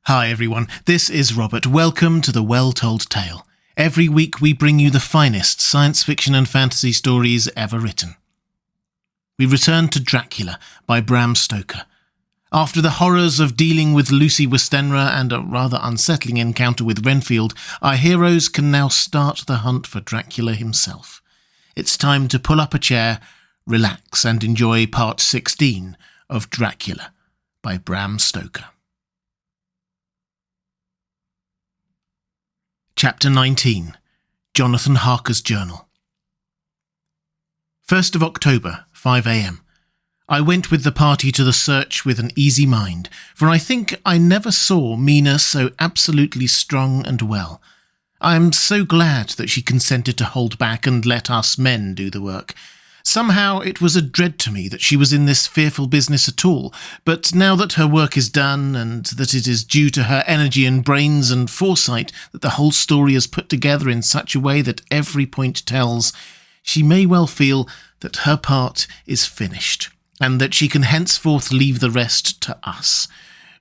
Hi everyone, this is Robert. Welcome to The Well-Told Tale. Every week we bring you the finest science fiction and fantasy stories ever written. We return to Dracula by Bram Stoker. After the horrors of dealing with Lucy Westenra and a rather unsettling encounter with Renfield, our heroes can now start the hunt for Dracula himself. It's time to pull up a chair, relax and enjoy part 16 of Dracula by Bram Stoker. Chapter 19. Jonathan Harker's Journal. 1st of October, 5 a.m. I went with the party to the search with an easy mind, for I think I never saw Mina so absolutely strong and well. I am so glad that she consented to hold back and let us men do the work. Somehow it was a dread to me that she was in this fearful business at all, but now that her work is done, and that it is due to her energy and brains and foresight that the whole story is put together in such a way that every point tells, she may well feel that her part is finished, and that she can henceforth leave the rest to us.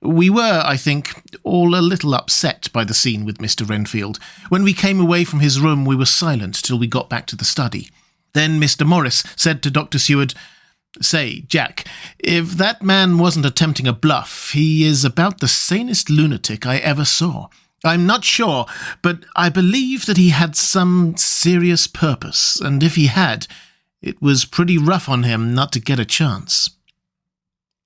We were, I think, all a little upset by the scene with Mr. Renfield. When we came away from his room we were silent till we got back to the study. Then Mr. Morris said to Dr. Seward, "Say, Jack, if that man wasn't attempting a bluff, he is about the sanest lunatic I ever saw. I'm not sure, but I believe that he had some serious purpose, and if he had, it was pretty rough on him not to get a chance."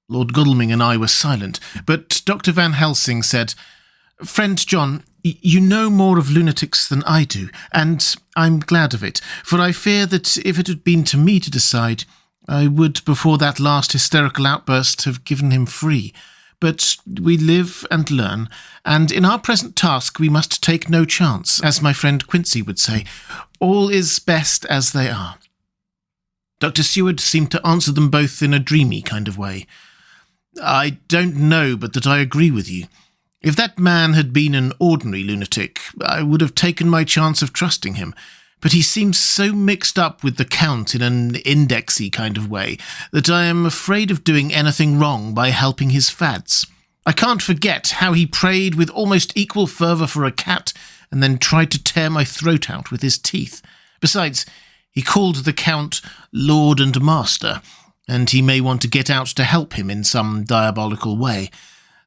Lord Godalming and I were silent, but Dr. Van Helsing said, "Friend John, you know more of lunatics than I do, and I'm glad of it, for I fear that if it had been to me to decide, I would, before that last hysterical outburst, have given him free. But we live and learn, and in our present task we must take no chance, as my friend Quincy would say. All is best as they are." Dr. Seward seemed to answer them both in a dreamy kind of way. "I don't know but that I agree with you. If that man had been an ordinary lunatic, I would have taken my chance of trusting him, but he seems so mixed up with the Count in an indexy kind of way that I am afraid of doing anything wrong by helping his fads. I can't forget how he prayed with almost equal fervour for a cat and then tried to tear my throat out with his teeth. Besides, he called the Count Lord and Master, and he may want to get out to help him in some diabolical way.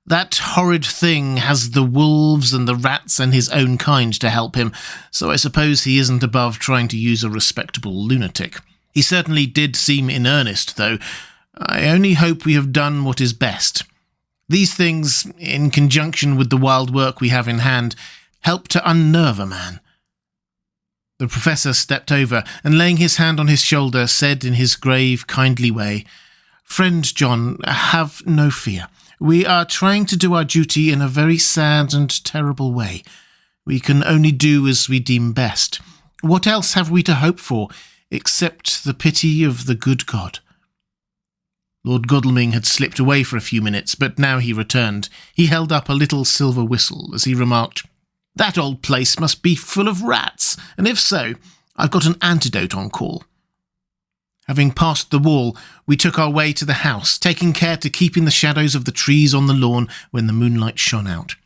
That horrid thing has the wolves and the rats and his own kind to help him, so I suppose he isn't above trying to use a respectable lunatic. He certainly did seem in earnest, though. I only hope we have done what is best. These things, in conjunction with the wild work we have in hand, help to unnerve a man." The Professor stepped over and, laying his hand on his shoulder, said in his grave, kindly way, "Friend John, have no fear. We are trying to do our duty in a very sad and terrible way. We can only do as we deem best. What else have we to hope for, except the pity of the good God?" Lord Godalming had slipped away for a few minutes, but now he returned. He held up a little silver whistle as he remarked, "That old place must be full of rats, and if so, I've got an antidote on call." Having passed the wall, we took our way to the house, taking care to keep in the shadows of the trees on the lawn when the moonlight shone out.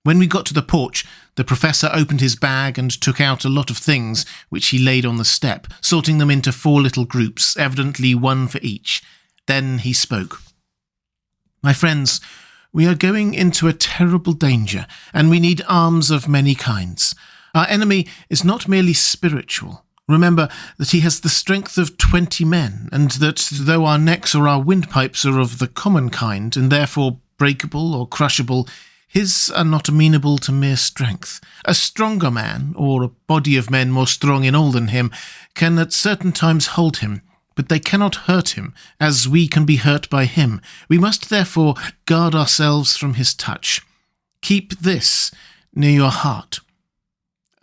When we got to the porch, the Professor opened his bag and took out a lot of things, which he laid on the step, sorting them into 4 little groups, evidently one for each. Then he spoke. "My friends, we are going into a terrible danger, and we need arms of many kinds. Our enemy is not merely spiritual. Remember that he has the strength of 20 men, and that though our necks or our windpipes are of the common kind, and therefore breakable or crushable, his are not amenable to mere strength. A stronger man, or a body of men more strong in all than him, can at certain times hold him, but they cannot hurt him, as we can be hurt by him. We must therefore guard ourselves from his touch. Keep this near your heart."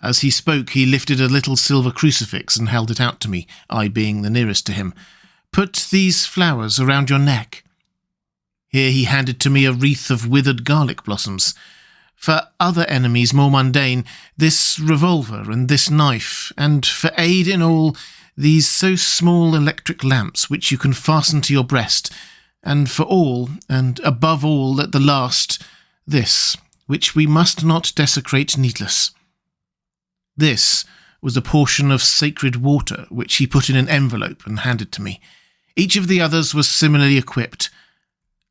As he spoke, he lifted a little silver crucifix and held it out to me, I being the nearest to him. "Put these flowers around your neck." Here he handed to me a wreath of withered garlic blossoms. For other enemies more mundane, this revolver and this knife, and for aid in all, these so small electric lamps which you can fasten to your breast, and for all, and above all at the last, this, which we must not desecrate needless." This was a portion of sacred water, which he put in an envelope and handed to me. Each of the others was similarly equipped.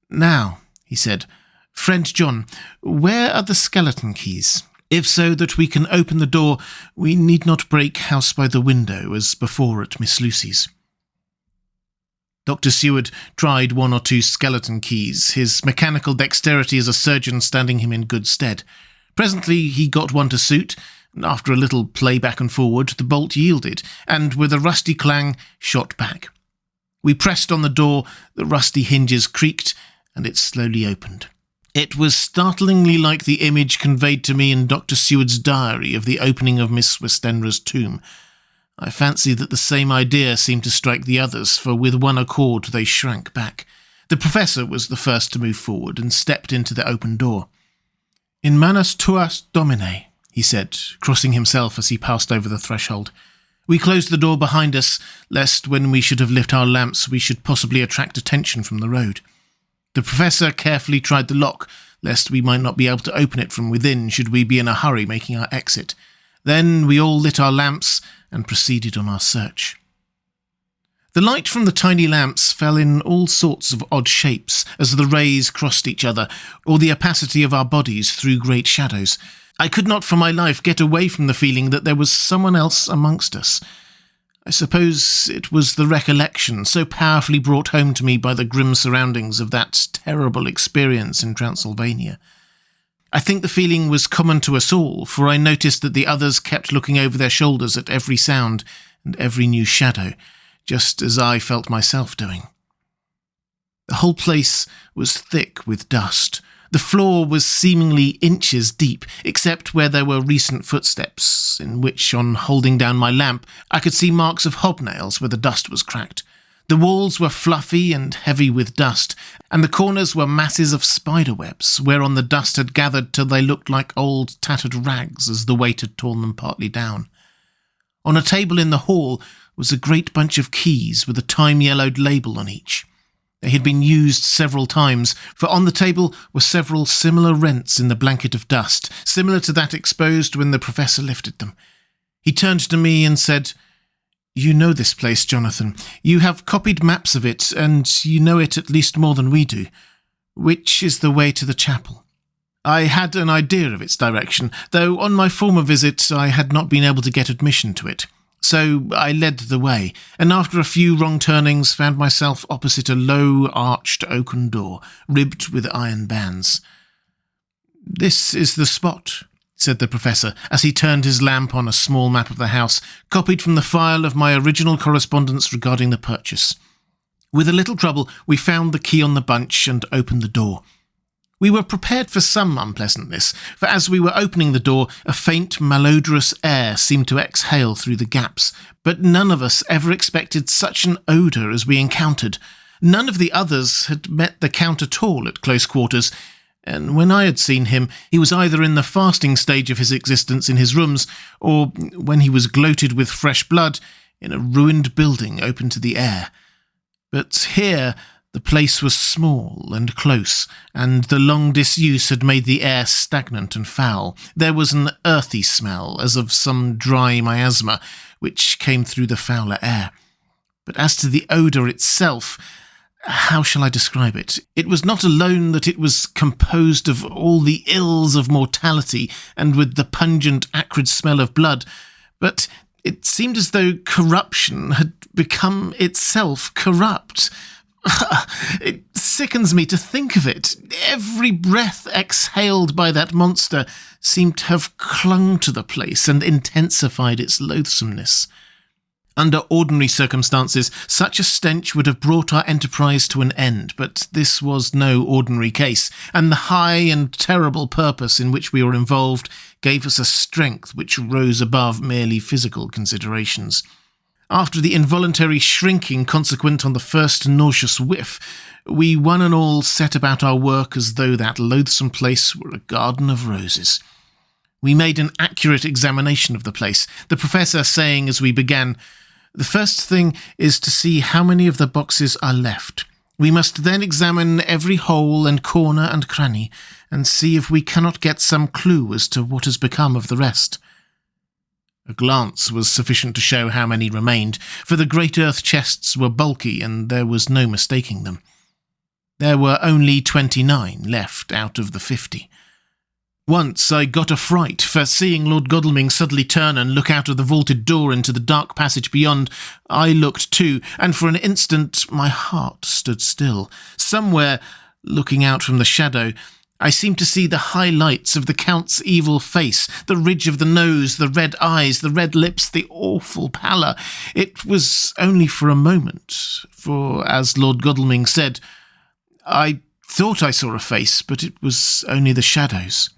"Now," he said, "friend John, where are the skeleton keys? If so that we can open the door, we need not break house by the window, as before at Miss Lucy's." Dr. Seward tried 1 or 2 skeleton keys, his mechanical dexterity as a surgeon standing him in good stead. Presently he got one to suit, and after a little play back and forward, the bolt yielded, and with a rusty clang, shot back. We pressed on the door, the rusty hinges creaked, and it slowly opened. It was startlingly like the image conveyed to me in Dr. Seward's diary of the opening of Miss Westenra's tomb. I fancy that the same idea seemed to strike the others, for with one accord they shrank back. The Professor was the first to move forward and stepped into the open door. "In manus tuas, Domine," he said, crossing himself as he passed over the threshold. We closed the door behind us, lest when we should have lit our lamps we should possibly attract attention from the road. The Professor carefully tried the lock, lest we might not be able to open it from within should we be in a hurry making our exit. Then we all lit our lamps and proceeded on our search. The light from the tiny lamps fell in all sorts of odd shapes as the rays crossed each other, or the opacity of our bodies threw great shadows. I could not for my life get away from the feeling that there was someone else amongst us. I suppose it was the recollection so powerfully brought home to me by the grim surroundings of that terrible experience in Transylvania. I think the feeling was common to us all, for I noticed that the others kept looking over their shoulders at every sound and every new shadow, just as I felt myself doing. The whole place was thick with dust. The floor was seemingly inches deep, except where there were recent footsteps, in which, on holding down my lamp, I could see marks of hobnails where the dust was cracked. The walls were fluffy and heavy with dust, and the corners were masses of spider webs, whereon the dust had gathered till they looked like old tattered rags as the weight had torn them partly down. On a table in the hall was a great bunch of keys with a time-yellowed label on each. They had been used several times, for on the table were several similar rents in the blanket of dust, similar to that exposed when the Professor lifted them. He turned to me and said, "You know this place, Jonathan. You have copied maps of it, and you know it at least more than we do. Which is the way to the chapel?" I had an idea of its direction, though on my former visit I had not been able to get admission to it. So I led the way, and after a few wrong turnings found myself opposite a low, arched oaken door, ribbed with iron bands. "This is the spot," said the Professor, as he turned his lamp on a small map of the house, copied from the file of my original correspondence regarding the purchase. With a little trouble, we found the key on the bunch and opened the door. We were prepared for some unpleasantness, for as we were opening the door, a faint, malodorous air seemed to exhale through the gaps, but none of us ever expected such an odour as we encountered. None of the others had met the Count at all at close quarters, and when I had seen him, he was either in the fasting stage of his existence in his rooms, or, when he was gloated with fresh blood, in a ruined building open to the air. But here the place was small and close, and the long disuse had made the air stagnant and foul. There was an earthy smell, as of some dry miasma, which came through the fouler air. But as to the odour itself, how shall I describe it? It was not alone that it was composed of all the ills of mortality, and with the pungent, acrid smell of blood, but it seemed as though corruption had become itself corrupt. It sickens me to think of it. Every breath exhaled by that monster seemed to have clung to the place and intensified its loathsomeness. Under ordinary circumstances, such a stench would have brought our enterprise to an end, but this was no ordinary case, and the high and terrible purpose in which we were involved gave us a strength which rose above merely physical considerations. After the involuntary shrinking consequent on the first nauseous whiff, we one and all set about our work as though that loathsome place were a garden of roses. We made an accurate examination of the place, the Professor saying as we began, "The first thing is to see how many of the boxes are left. We must then examine every hole and corner and cranny, and see if we cannot get some clue as to what has become of the rest. A glance was sufficient to show how many remained, for the great earth chests were bulky, and there was no mistaking them. There were only 29 left out of the 50. Once I got a fright, for seeing Lord Godalming suddenly turn and look out of the vaulted door into the dark passage beyond, I looked too, and for an instant my heart stood still. Somewhere, looking out from the shadow, I seemed to see the high lights of the Count's evil face, the ridge of the nose, the red eyes, the red lips, the awful pallor. It was only for a moment, for, as Lord Godalming said, I thought I saw a face, but it was only the shadows,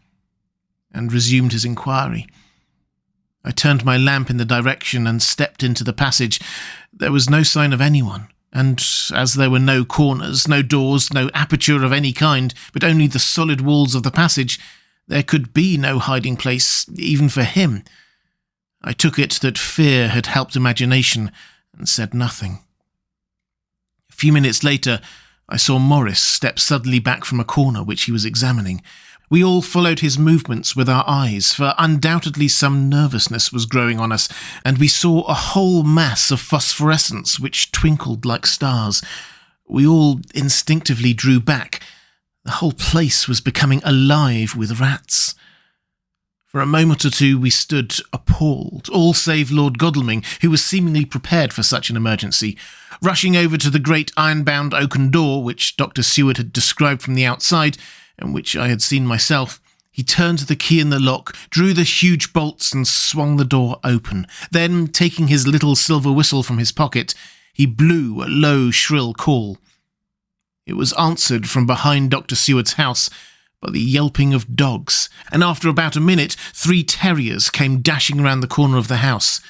and resumed his inquiry. I turned my lamp in the direction and stepped into the passage. There was no sign of anyone, and as there were no corners, no doors, no aperture of any kind, but only the solid walls of the passage, there could be no hiding place, even for him. I took it that fear had helped imagination, and said nothing. A few minutes later, I saw Morris step suddenly back from a corner which he was examining. We all followed his movements with our eyes, for undoubtedly some nervousness was growing on us, and we saw a whole mass of phosphorescence which twinkled like stars. We all instinctively drew back. The whole place was becoming alive with rats. For a moment or two we stood appalled, all save Lord Godalming, who was seemingly prepared for such an emergency. Rushing over to the great iron-bound oaken door, which Dr. Seward had described from the outside, and which I had seen myself, he turned the key in the lock, drew the huge bolts, and swung the door open. Then, taking his little silver whistle from his pocket, he blew a low, shrill call. It was answered from behind Dr. Seward's house by the yelping of dogs, and after about a minute 3 terriers came dashing round the corner of the house.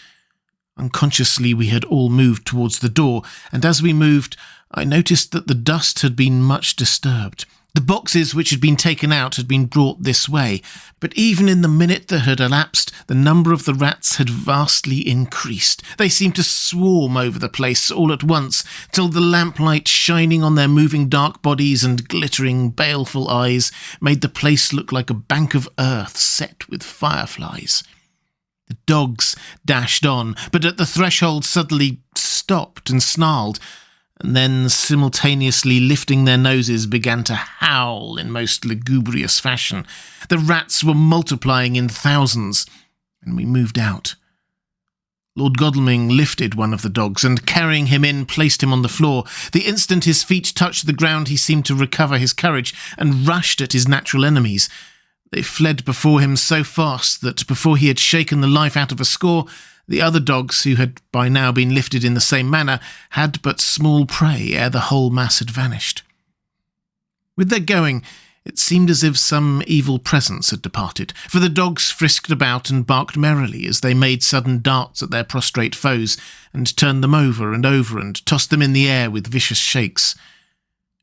Unconsciously we had all moved towards the door, and as we moved I noticed that the dust had been much disturbed. The boxes which had been taken out had been brought this way, but even in the minute that had elapsed, the number of the rats had vastly increased. They seemed to swarm over the place all at once, till the lamplight shining on their moving dark bodies and glittering baleful eyes made the place look like a bank of earth set with fireflies. The dogs dashed on, but at the threshold suddenly stopped and snarled, and then, simultaneously lifting their noses, began to howl in most lugubrious fashion. The rats were multiplying in thousands, and we moved out. Lord Godalming lifted one of the dogs, and carrying him in, placed him on the floor. The instant his feet touched the ground, he seemed to recover his courage, and rushed at his natural enemies. They fled before him so fast that, before he had shaken the life out of a score, the other dogs, who had by now been lifted in the same manner, had but small prey ere the whole mass had vanished. With their going, it seemed as if some evil presence had departed, for the dogs frisked about and barked merrily as they made sudden darts at their prostrate foes, and turned them over and tossed them in the air with vicious shakes.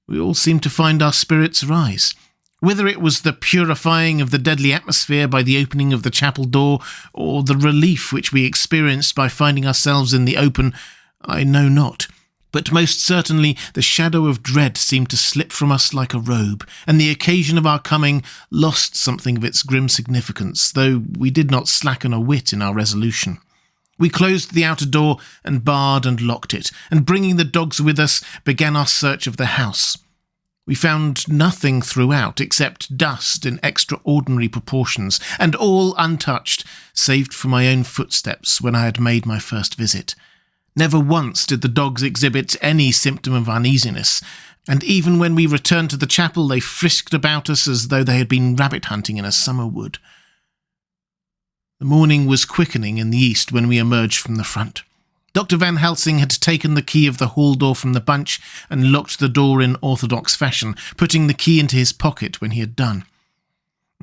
We all seemed to find our spirits rise. Whether it was the purifying of the deadly atmosphere by the opening of the chapel door, or the relief which we experienced by finding ourselves in the open, I know not. But most certainly the shadow of dread seemed to slip from us like a robe, and the occasion of our coming lost something of its grim significance, though we did not slacken a whit in our resolution. We closed the outer door and barred and locked it, and bringing the dogs with us, began our search of the house. We found nothing throughout except dust in extraordinary proportions, and all untouched, save for my own footsteps when I had made my first visit. Never once did the dogs exhibit any symptom of uneasiness, and even when we returned to the chapel they frisked about us as though they had been rabbit hunting in a summer wood. The morning was quickening in the east when we emerged from the front. Dr. Van Helsing had taken the key of the hall door from the bunch and locked the door in orthodox fashion, putting the key into his pocket when he had done.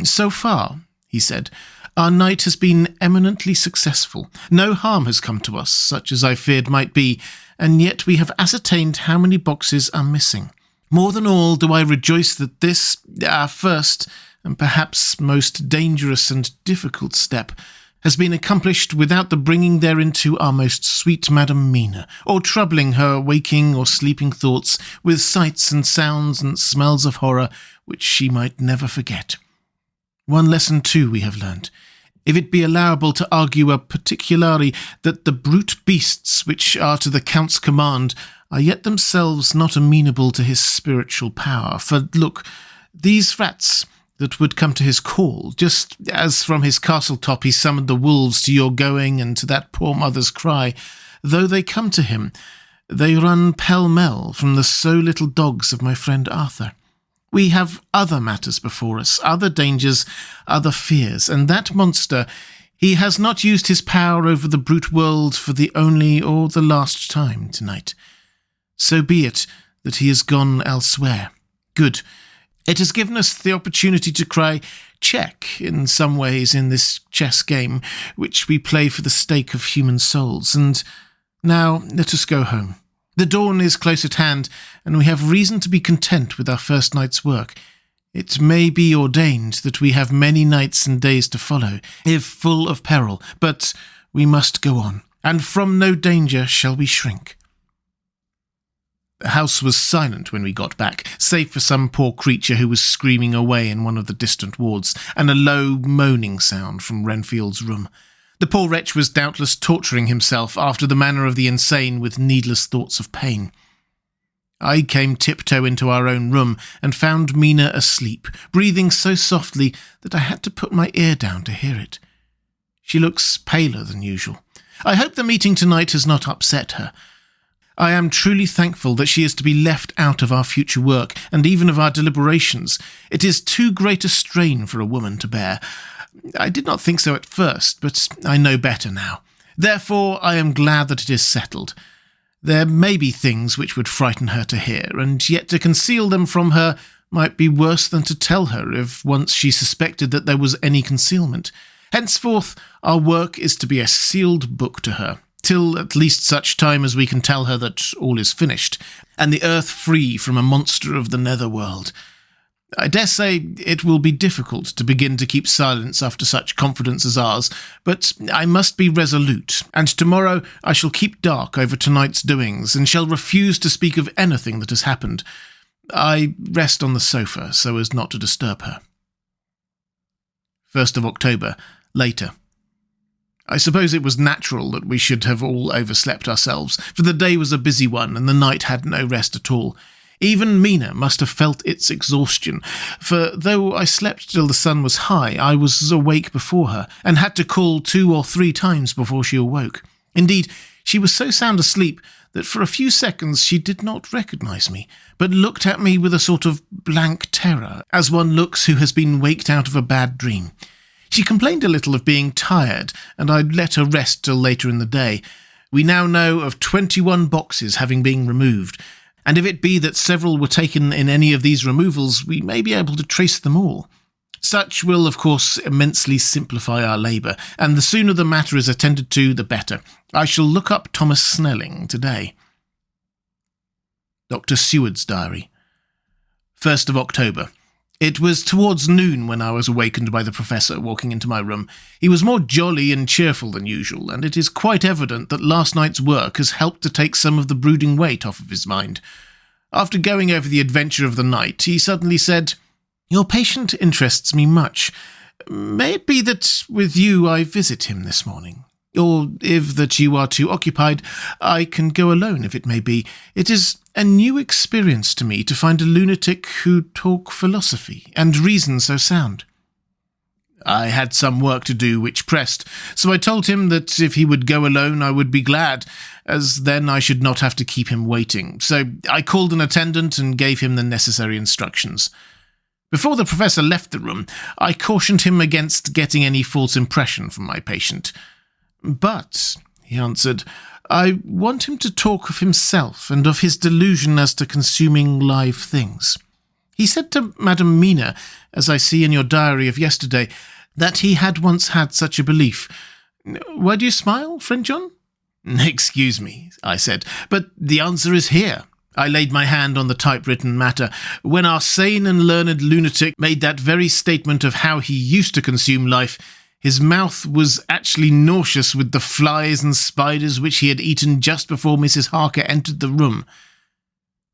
"So far," he said, "our night has been eminently successful. No harm has come to us, such as I feared might be, and yet we have ascertained how many boxes are missing. More than all do I rejoice that this, our first, and perhaps most dangerous and difficult step, has been accomplished without the bringing thereinto our most sweet Madam Mina, or troubling her waking or sleeping thoughts with sights and sounds and smells of horror which she might never forget. One lesson, too, we have learnt, if it be allowable to argue a particulari, that the brute beasts which are to the Count's command are yet themselves not amenable to his spiritual power. For, look, these rats that would come to his call, just as from his castle top he summoned the wolves to your going and to that poor mother's cry, though they come to him, they run pell-mell from the so little dogs of my friend Arthur. We have other matters before us, other dangers, other fears, and that monster, he has not used his power over the brute world for the only or the last time tonight. So be it that he has gone elsewhere. Good. It has given us the opportunity to cry check in some ways in this chess game, which we play for the stake of human souls, and now let us go home. The dawn is close at hand, and we have reason to be content with our first night's work. It may be ordained that we have many nights and days to follow, if full of peril, but we must go on, and from no danger shall we shrink. The house was silent when we got back, save for some poor creature who was screaming away in one of the distant wards, and a low moaning sound from Renfield's room. The poor wretch was doubtless torturing himself after the manner of the insane with needless thoughts of pain. I came tiptoe into our own room and found Mina asleep, breathing so softly that I had to put my ear down to hear it. She looks paler than usual. I hope the meeting tonight has not upset her. I am truly thankful that she is to be left out of our future work, and even of our deliberations. It is too great a strain for a woman to bear. I did not think so at first, but I know better now. Therefore, I am glad that it is settled. There may be things which would frighten her to hear, and yet to conceal them from her might be worse than to tell her if once she suspected that there was any concealment. Henceforth, our work is to be a sealed book to her, till at least such time as we can tell her that all is finished, and the earth free from a monster of the nether world. I dare say it will be difficult to begin to keep silence after such confidence as ours, but I must be resolute, and tomorrow I shall keep dark over tonight's doings, and shall refuse to speak of anything that has happened. I rest on the sofa so as not to disturb her. 1st of October, later. I suppose it was natural that we should have all overslept ourselves, for the day was a busy one, and the night had no rest at all. Even Mina must have felt its exhaustion, for though I slept till the sun was high, I was awake before her, and had to call 2 or 3 times before she awoke. Indeed, she was so sound asleep that for a few seconds she did not recognise me, but looked at me with a sort of blank terror, as one looks who has been waked out of a bad dream. She complained a little of being tired, and I let her rest till later in the day. We now know of 21 boxes having been removed, and if it be that several were taken in any of these removals, we may be able to trace them all. Such will, of course, immensely simplify our labour, and the sooner the matter is attended to, the better. I shall look up Thomas Snelling today. Dr. Seward's diary. 1st of October. It was towards noon when I was awakened by the Professor walking into my room. He was more jolly and cheerful than usual, and it is quite evident that last night's work has helped to take some of the brooding weight off of his mind. After going over the adventure of the night, he suddenly said, "Your patient interests me much. May it be that with you I visit him this morning? Or, if that you are too occupied, I can go alone if it may be. It is a new experience to me to find a lunatic who talk philosophy and reason so sound." I had some work to do which pressed, so I told him that if he would go alone I would be glad, as then I should not have to keep him waiting. So I called an attendant and gave him the necessary instructions. Before the Professor left the room, I cautioned him against getting any false impression from my patient. "But," he answered, "I want him to talk of himself and of his delusion as to consuming live things. He said to Madam Mina, as I see in your diary of yesterday, that he had once had such a belief. Why do you smile, friend John?" "Excuse me," I said, "but the answer is here." I laid my hand on the typewritten matter. "When our sane and learned lunatic made that very statement of how he used to consume life, His mouth was actually nauseous with the flies and spiders which he had eaten just before Mrs. Harker entered the room.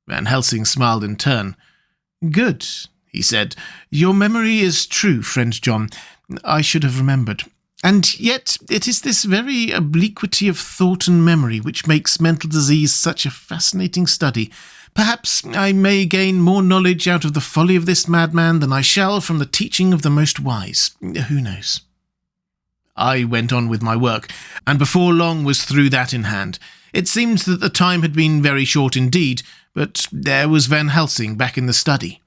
Van Helsing smiled in turn. "Good," he said. "Your memory is true, friend John. I should have remembered. And yet it is this very obliquity of thought and memory which makes mental disease such a fascinating study. Perhaps I may gain more knowledge out of the folly of this madman than I shall from the teaching of the most wise. Who knows?" I went on with my work, and before long was through that in hand. It seemed that the time had been very short indeed, but there was Van Helsing back in the study.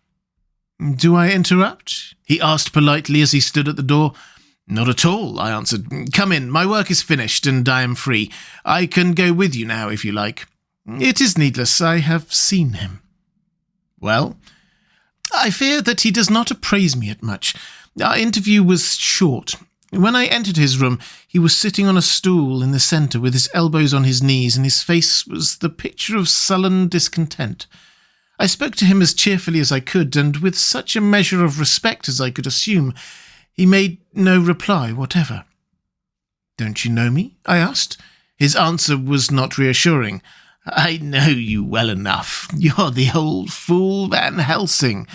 "Do I interrupt?" he asked politely as he stood at the door. "Not at all," I answered. "Come in, my work is finished and I am free. I can go with you now if you like." "It is needless, I have seen him." "Well?" "I fear that he does not appraise me at much. Our interview was short. When I entered his room, he was sitting on a stool in the centre with his elbows on his knees, and his face was the picture of sullen discontent. I spoke to him as cheerfully as I could, and with such a measure of respect as I could assume. He made no reply whatever. "Don't you know me?" I asked. His answer was not reassuring. "I know you well enough. You're the old fool Van Helsing.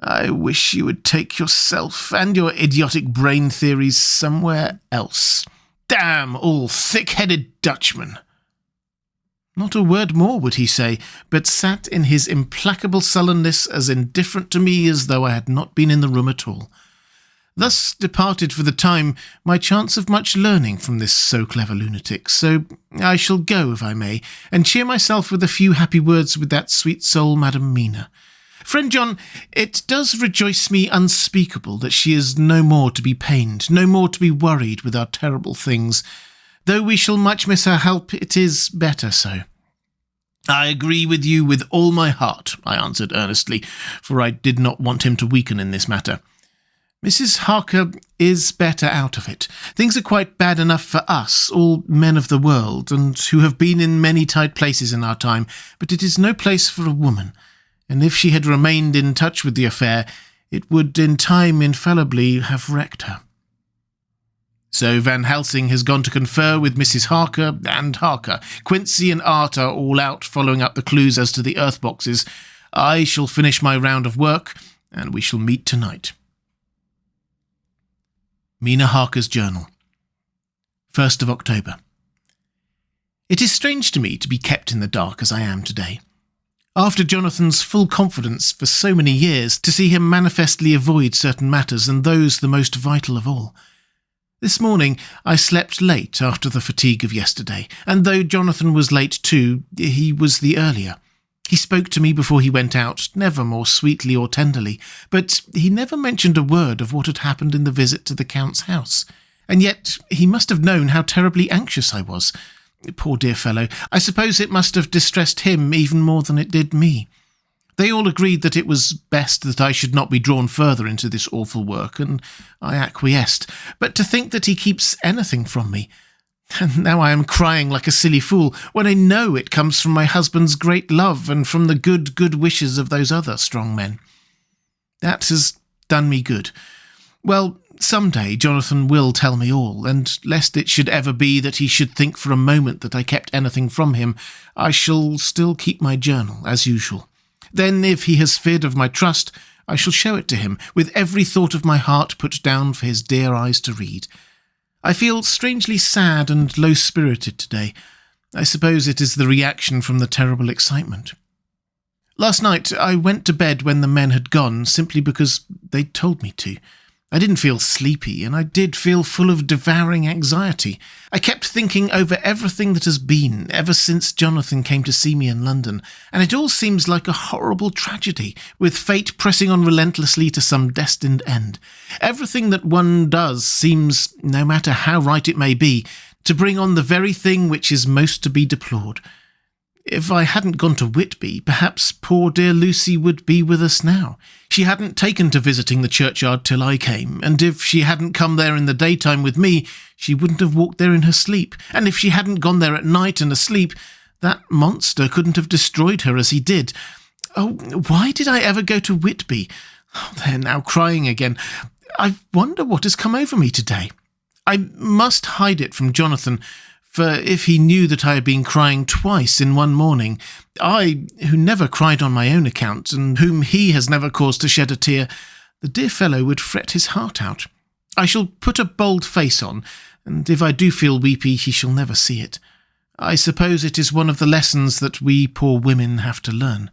I wish you would take yourself and your idiotic brain theories somewhere else. Damn all thick-headed Dutchmen." Not a word more would he say, but sat in his implacable sullenness as indifferent to me as though I had not been in the room at all. Thus departed for the time my chance of much learning from this so-clever lunatic, so I shall go, if I may, and cheer myself with a few happy words with that sweet soul Madam Mina. Friend John, it does rejoice me unspeakable that she is no more to be pained, no more to be worried with our terrible things. Though we shall much miss her help, it is better so." "I agree with you with all my heart," I answered earnestly, for I did not want him to weaken in this matter. "Mrs. Harker is better out of it. Things are quite bad enough for us, all men of the world, and who have been in many tight places in our time, but it is no place for a woman. And if she had remained in touch with the affair, it would in time infallibly have wrecked her." So Van Helsing has gone to confer with Mrs. Harker and Harker. Quincy and Art are all out following up the clues as to the earth boxes. I shall finish my round of work, and we shall meet tonight. Mina Harker's Journal, 1st of October. It is strange to me to be kept in the dark as I am today. After Jonathan's full confidence for so many years, to see him manifestly avoid certain matters, and those the most vital of all. This morning I slept late after the fatigue of yesterday, and though Jonathan was late too, he was the earlier. He spoke to me before he went out, never more sweetly or tenderly, but he never mentioned a word of what had happened in the visit to the Count's house. And yet he must have known how terribly anxious I was. Poor dear fellow, I suppose it must have distressed him even more than it did me. They all agreed that it was best that I should not be drawn further into this awful work, and I acquiesced. But to think that he keeps anything from me, and now I am crying like a silly fool, when I know it comes from my husband's great love and from the good wishes of those other strong men. That has done me good. Well, some day Jonathan will tell me all, and lest it should ever be that he should think for a moment that I kept anything from him, I shall still keep my journal, as usual. Then, if he has feared of my trust, I shall show it to him, with every thought of my heart put down for his dear eyes to read. I feel strangely sad and low-spirited today. I suppose it is the reaction from the terrible excitement. Last night I went to bed when the men had gone, simply because they told me to. I didn't feel sleepy, and I did feel full of devouring anxiety. I kept thinking over everything that has been, ever since Jonathan came to see me in London, and it all seems like a horrible tragedy, with fate pressing on relentlessly to some destined end. Everything that one does seems, no matter how right it may be, to bring on the very thing which is most to be deplored. If I hadn't gone to Whitby, perhaps poor dear Lucy would be with us now. She hadn't taken to visiting the churchyard till I came, and if she hadn't come there in the daytime with me, she wouldn't have walked there in her sleep, and if she hadn't gone there at night and asleep, that monster couldn't have destroyed her as he did. Oh, why did I ever go to Whitby? Oh, they're now crying again. I wonder what has come over me today. I must hide it from Jonathan, for if he knew that I had been crying twice in one morning, I, who never cried on my own account, and whom he has never caused to shed a tear, the dear fellow would fret his heart out. I shall put a bold face on, and if I do feel weepy, he shall never see it. I suppose it is one of the lessons that we poor women have to learn.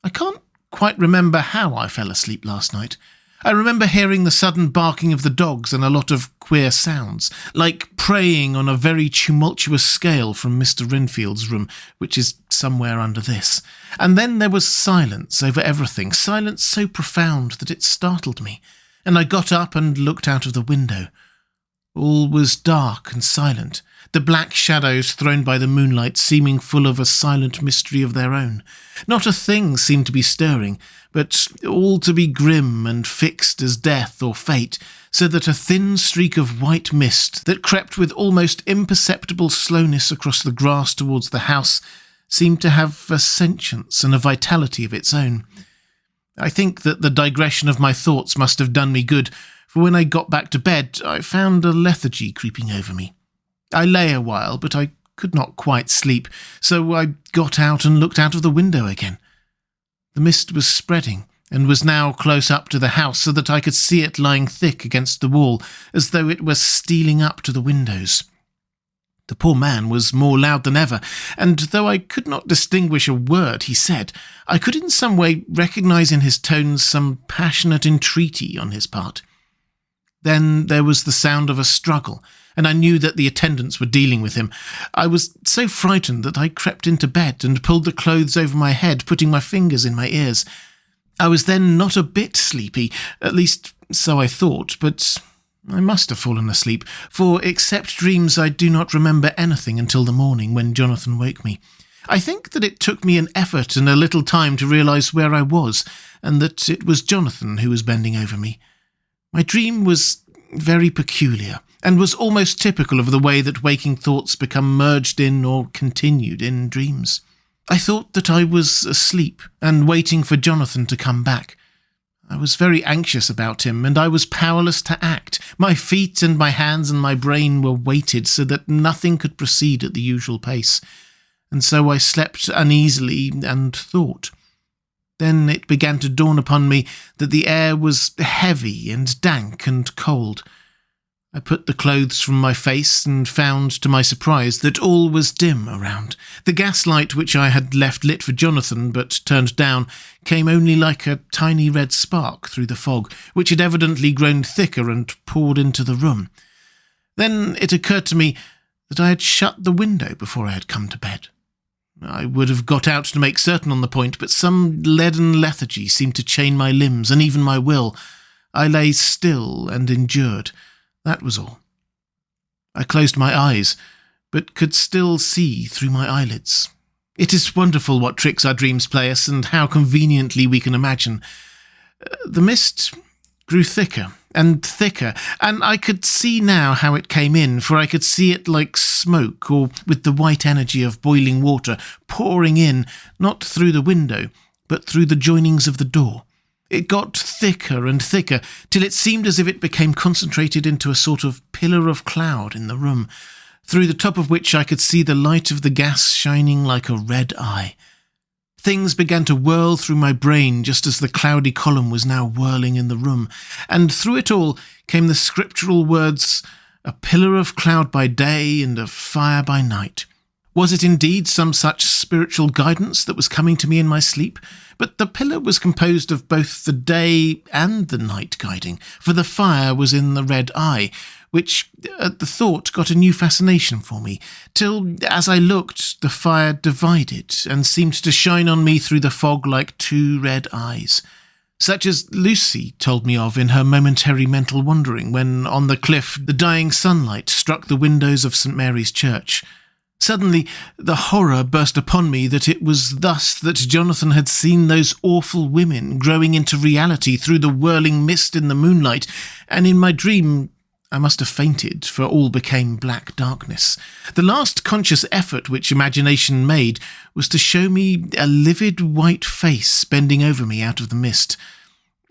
I can't quite remember how I fell asleep last night. I remember hearing the sudden barking of the dogs and a lot of queer sounds, like praying on a very tumultuous scale from Mr. Renfield's room, which is somewhere under this. And then there was silence over everything, silence so profound that it startled me, and I got up and looked out of the window. All was dark and silent, the black shadows thrown by the moonlight seeming full of a silent mystery of their own. Not a thing seemed to be stirring, but all to be grim and fixed as death or fate, so that a thin streak of white mist that crept with almost imperceptible slowness across the grass towards the house seemed to have a sentience and a vitality of its own. I think that the digression of my thoughts must have done me good, for when I got back to bed I found a lethargy creeping over me. I lay a while, but I could not quite sleep, so I got out and looked out of the window again. The mist was spreading, and was now close up to the house, so that I could see it lying thick against the wall, as though it were stealing up to the windows. The poor man was more loud than ever, and though I could not distinguish a word he said, I could in some way recognise in his tones some passionate entreaty on his part. Then there was the sound of a struggle, and I knew that the attendants were dealing with him. I was so frightened that I crept into bed and pulled the clothes over my head, putting my fingers in my ears. I was then not a bit sleepy, at least so I thought, but I must have fallen asleep, for except dreams I do not remember anything until the morning when Jonathan woke me. I think that it took me an effort and a little time to realise where I was, and that it was Jonathan who was bending over me. My dream was very peculiar, and was almost typical of the way that waking thoughts become merged in or continued in dreams. I thought that I was asleep and waiting for Jonathan to come back. I was very anxious about him, and I was powerless to act. My feet and my hands and my brain were weighted so that nothing could proceed at the usual pace, and so I slept uneasily and thought. Then it began to dawn upon me that the air was heavy and dank and cold. I put the clothes from my face and found, to my surprise, that all was dim around. The gaslight which I had left lit for Jonathan, but turned down, came only like a tiny red spark through the fog, which had evidently grown thicker and poured into the room. Then it occurred to me that I had shut the window before I had come to bed. I would have got out to make certain on the point, but some leaden lethargy seemed to chain my limbs and even my will. I lay still and endured. That was all. I closed my eyes, but could still see through my eyelids. It is wonderful what tricks our dreams play us, and how conveniently we can imagine. The mist grew thicker, and I could see now how it came in, for I could see it like smoke, or with the white energy of boiling water, pouring in, not through the window, but through the joinings of the door. It got thicker and thicker, till it seemed as if it became concentrated into a sort of pillar of cloud in the room, through the top of which I could see the light of the gas shining like a red eye. Things began to whirl through my brain just as the cloudy column was now whirling in the room, and through it all came the scriptural words, "A pillar of cloud by day and of fire by night." Was it indeed some such spiritual guidance that was coming to me in my sleep? But the pillar was composed of both the day and the night guiding, for the fire was in the red eye, which at the thought got a new fascination for me, till, as I looked, the fire divided and seemed to shine on me through the fog like two red eyes, such as Lucy told me of in her momentary mental wandering when, on the cliff, the dying sunlight struck the windows of St. Mary's Church. Suddenly, the horror burst upon me that it was thus that Jonathan had seen those awful women growing into reality through the whirling mist in the moonlight, and in my dream I must have fainted, for all became black darkness. The last conscious effort which imagination made was to show me a livid white face bending over me out of the mist.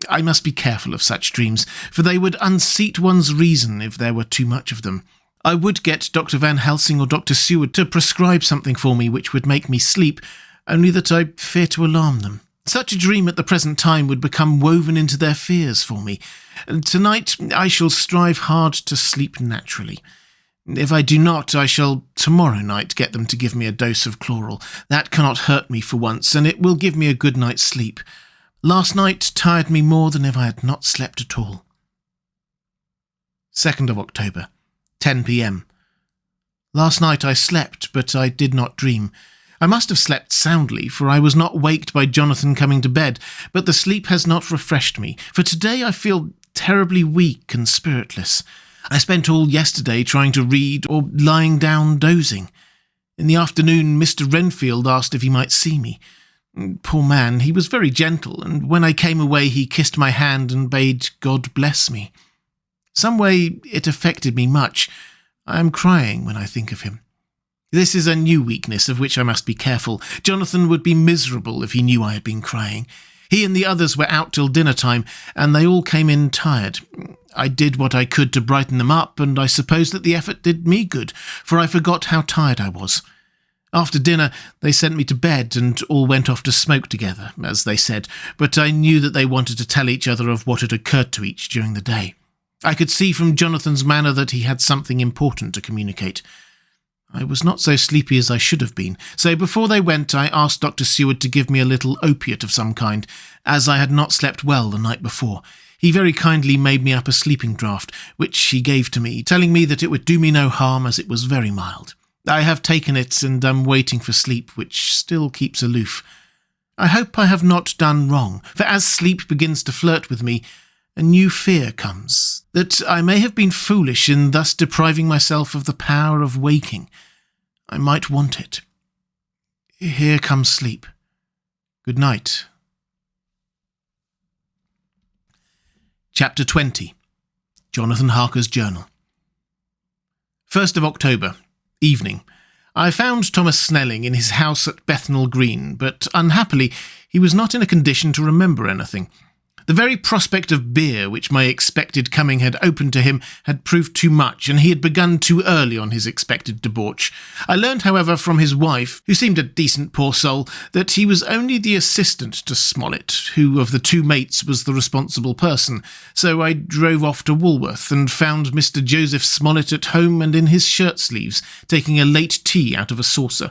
I must be careful of such dreams, for they would unseat one's reason if there were too much of them. I would get Dr. Van Helsing or Dr. Seward to prescribe something for me which would make me sleep, only that I fear to alarm them. Such a dream at the present time would become woven into their fears for me. Tonight I shall strive hard to sleep naturally. If I do not, I shall tomorrow night get them to give me a dose of chloral. That cannot hurt me for once, and it will give me a good night's sleep. Last night tired me more than if I had not slept at all. 2nd of October, 10 p.m. Last night I slept, but I did not dream. I must have slept soundly, for I was not waked by Jonathan coming to bed, but the sleep has not refreshed me, for today I feel terribly weak and spiritless. I spent all yesterday trying to read or lying down dozing. In the afternoon Mr. Renfield asked if he might see me. Poor man, he was very gentle, and when I came away he kissed my hand and bade God bless me. Some way it affected me much. I am crying when I think of him. This is a new weakness of which I must be careful. Jonathan would be miserable if he knew I had been crying. He and the others were out till dinner time, and they all came in tired. I did what I could to brighten them up, and I suppose that the effort did me good, for I forgot how tired I was. After dinner, they sent me to bed and all went off to smoke together, as they said, but I knew that they wanted to tell each other of what had occurred to each during the day. I could see from Jonathan's manner that he had something important to communicate. I was not so sleepy as I should have been, so before they went I asked Dr. Seward to give me a little opiate of some kind, as I had not slept well the night before. He very kindly made me up a sleeping draught, which he gave to me, telling me that it would do me no harm as it was very mild. I have taken it and am waiting for sleep, which still keeps aloof. I hope I have not done wrong, for as sleep begins to flirt with me, a new fear comes, that I may have been foolish in thus depriving myself of the power of waking. I might want it. Here comes sleep. Good night. Chapter 20. Jonathan Harker's Journal. 1st of October. Evening. I found Thomas Snelling in his house at Bethnal Green, but unhappily he was not in a condition to remember anything. The very prospect of beer which my expected coming had opened to him had proved too much, and he had begun too early on his expected debauch. I learned, however, from his wife, who seemed a decent poor soul, that he was only the assistant to Smollett, who of the two mates was the responsible person, so I drove off to Woolworth and found Mr. Joseph Smollett at home and in his shirt-sleeves, taking a late tea out of a saucer.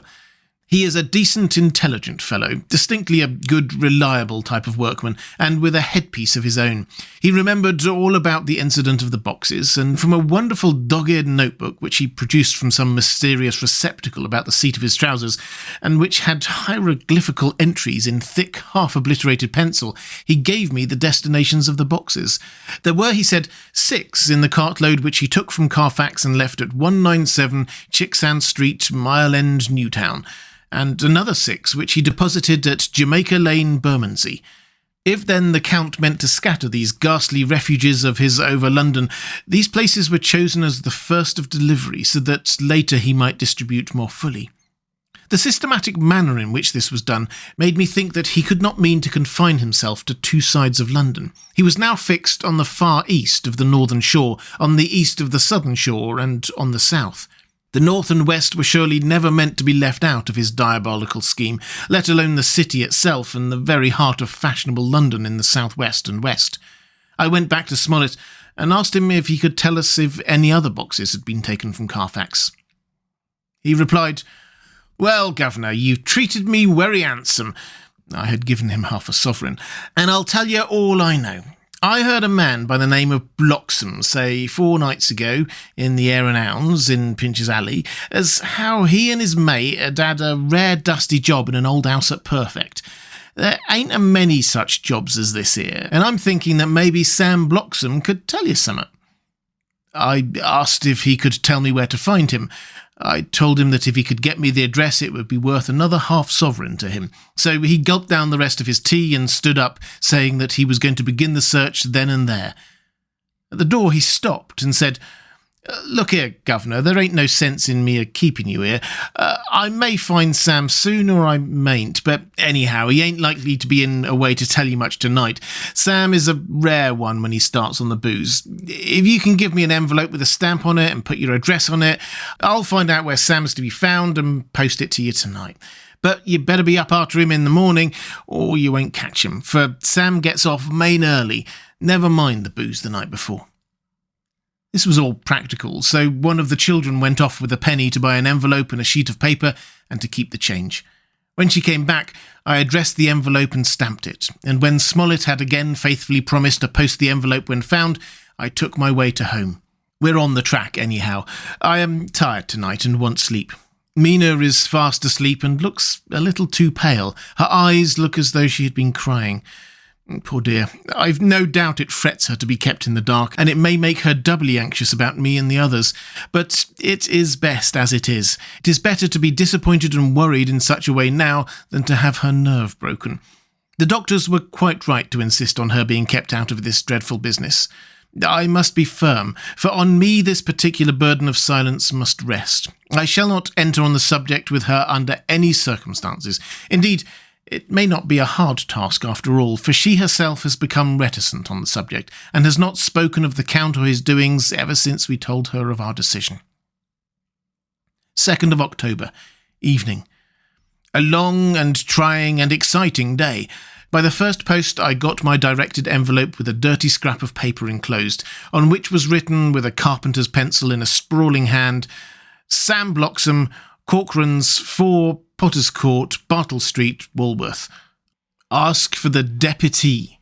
He is a decent, intelligent fellow, distinctly a good, reliable type of workman, and with a headpiece of his own. He remembered all about the incident of the boxes, and from a wonderful dog-eared notebook which he produced from some mysterious receptacle about the seat of his trousers, and which had hieroglyphical entries in thick, half-obliterated pencil, he gave me the destinations of the boxes. There were, he said, 6 in the cartload which he took from Carfax and left at 197 Chicksand Street, Mile End, Newtown, and another 6 which he deposited at Jamaica Lane, Bermondsey. If then the Count meant to scatter these ghastly refuges of his over London, these places were chosen as the first of delivery, so that later he might distribute more fully. The systematic manner in which this was done made me think that he could not mean to confine himself to 2 sides of London. He was now fixed on the far east of the northern shore, on the east of the southern shore, and on the south. The north and west were surely never meant to be left out of his diabolical scheme, let alone the city itself and the very heart of fashionable London in the south-west and west. I went back to Smollett and asked him if he could tell us if any other boxes had been taken from Carfax. He replied, "Well, Governor, you've treated me very handsome." I had given him half a sovereign, "and I'll tell you all I know. I heard a man by the name of Bloxham say 4 nights ago, in the Hare and Hounds in Pinch's Alley, as how he and his mate had a rare dusty job in an old house at Perfect. There ain't a many such jobs as this here, and I'm thinking that maybe Sam Bloxham could tell you summat." I asked if he could tell me where to find him. I told him that if he could get me the address it would be worth another half-sovereign to him. So he gulped down the rest of his tea and stood up, saying that he was going to begin the search then and there. At the door he stopped and said, Look here, Governor, there ain't no sense in me keeping you here. I may find Sam soon or I mayn't, but anyhow, he ain't likely to be in a way to tell you much tonight. Sam is a rare one when he starts on the booze. If you can give me an envelope with a stamp on it and put your address on it, I'll find out where Sam's to be found and post it to you tonight. But you better be up after him in the morning, or you won't catch him, for Sam gets off main early. Never mind the booze the night before. This was all practical, so one of the children went off with a penny to buy an envelope and a sheet of paper and to keep the change. When she came back, I addressed the envelope and stamped it, and when Smollett had again faithfully promised to post the envelope when found, I took my way to home. We're on the track anyhow. I am tired tonight and want sleep. Mina is fast asleep and looks a little too pale. Her eyes look as though she had been crying. Poor dear. I've no doubt it frets her to be kept in the dark, and it may make her doubly anxious about me and the others. But it is best as it is. It is better to be disappointed and worried in such a way now than to have her nerve broken. The doctors were quite right to insist on her being kept out of this dreadful business. I must be firm, for on me this particular burden of silence must rest. I shall not enter on the subject with her under any circumstances. Indeed, it may not be a hard task after all, for she herself has become reticent on the subject, and has not spoken of the Count or his doings ever since we told her of our decision. 2nd of October, evening. A long and trying and exciting day. By the first post I got my directed envelope with a dirty scrap of paper enclosed, on which was written with a carpenter's pencil in a sprawling hand, Sam Bloxham, Corcoran's 4, Potter's Court, Bartle Street, Walworth. Ask for the deputy.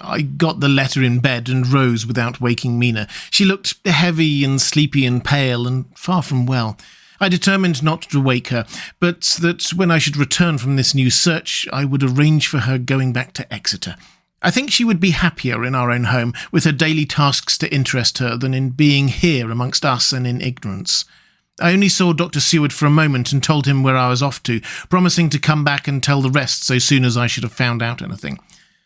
I got the letter in bed and rose without waking Mina. She looked heavy and sleepy and pale and far from well. I determined not to wake her, but that when I should return from this new search, I would arrange for her going back to Exeter. I think she would be happier in our own home, with her daily tasks to interest her, than in being here amongst us and in ignorance. I only saw Dr. Seward for a moment and told him where I was off to, promising to come back and tell the rest so soon as I should have found out anything.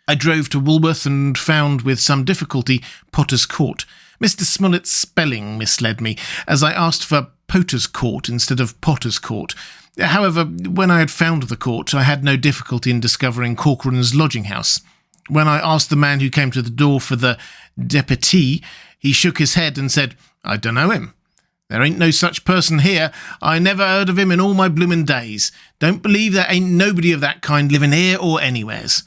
I drove to Walworth and found with some difficulty Potter's Court. Mr. Smollett's spelling misled me, as I asked for Potter's Court instead of Potter's Court. However, when I had found the court, I had no difficulty in discovering Corcoran's lodging-house. When I asked the man who came to the door for the deputy, he shook his head and said, I don't know him. There ain't no such person here. I never heard of him in all my bloomin' days. Don't believe there ain't nobody of that kind living here or anywheres.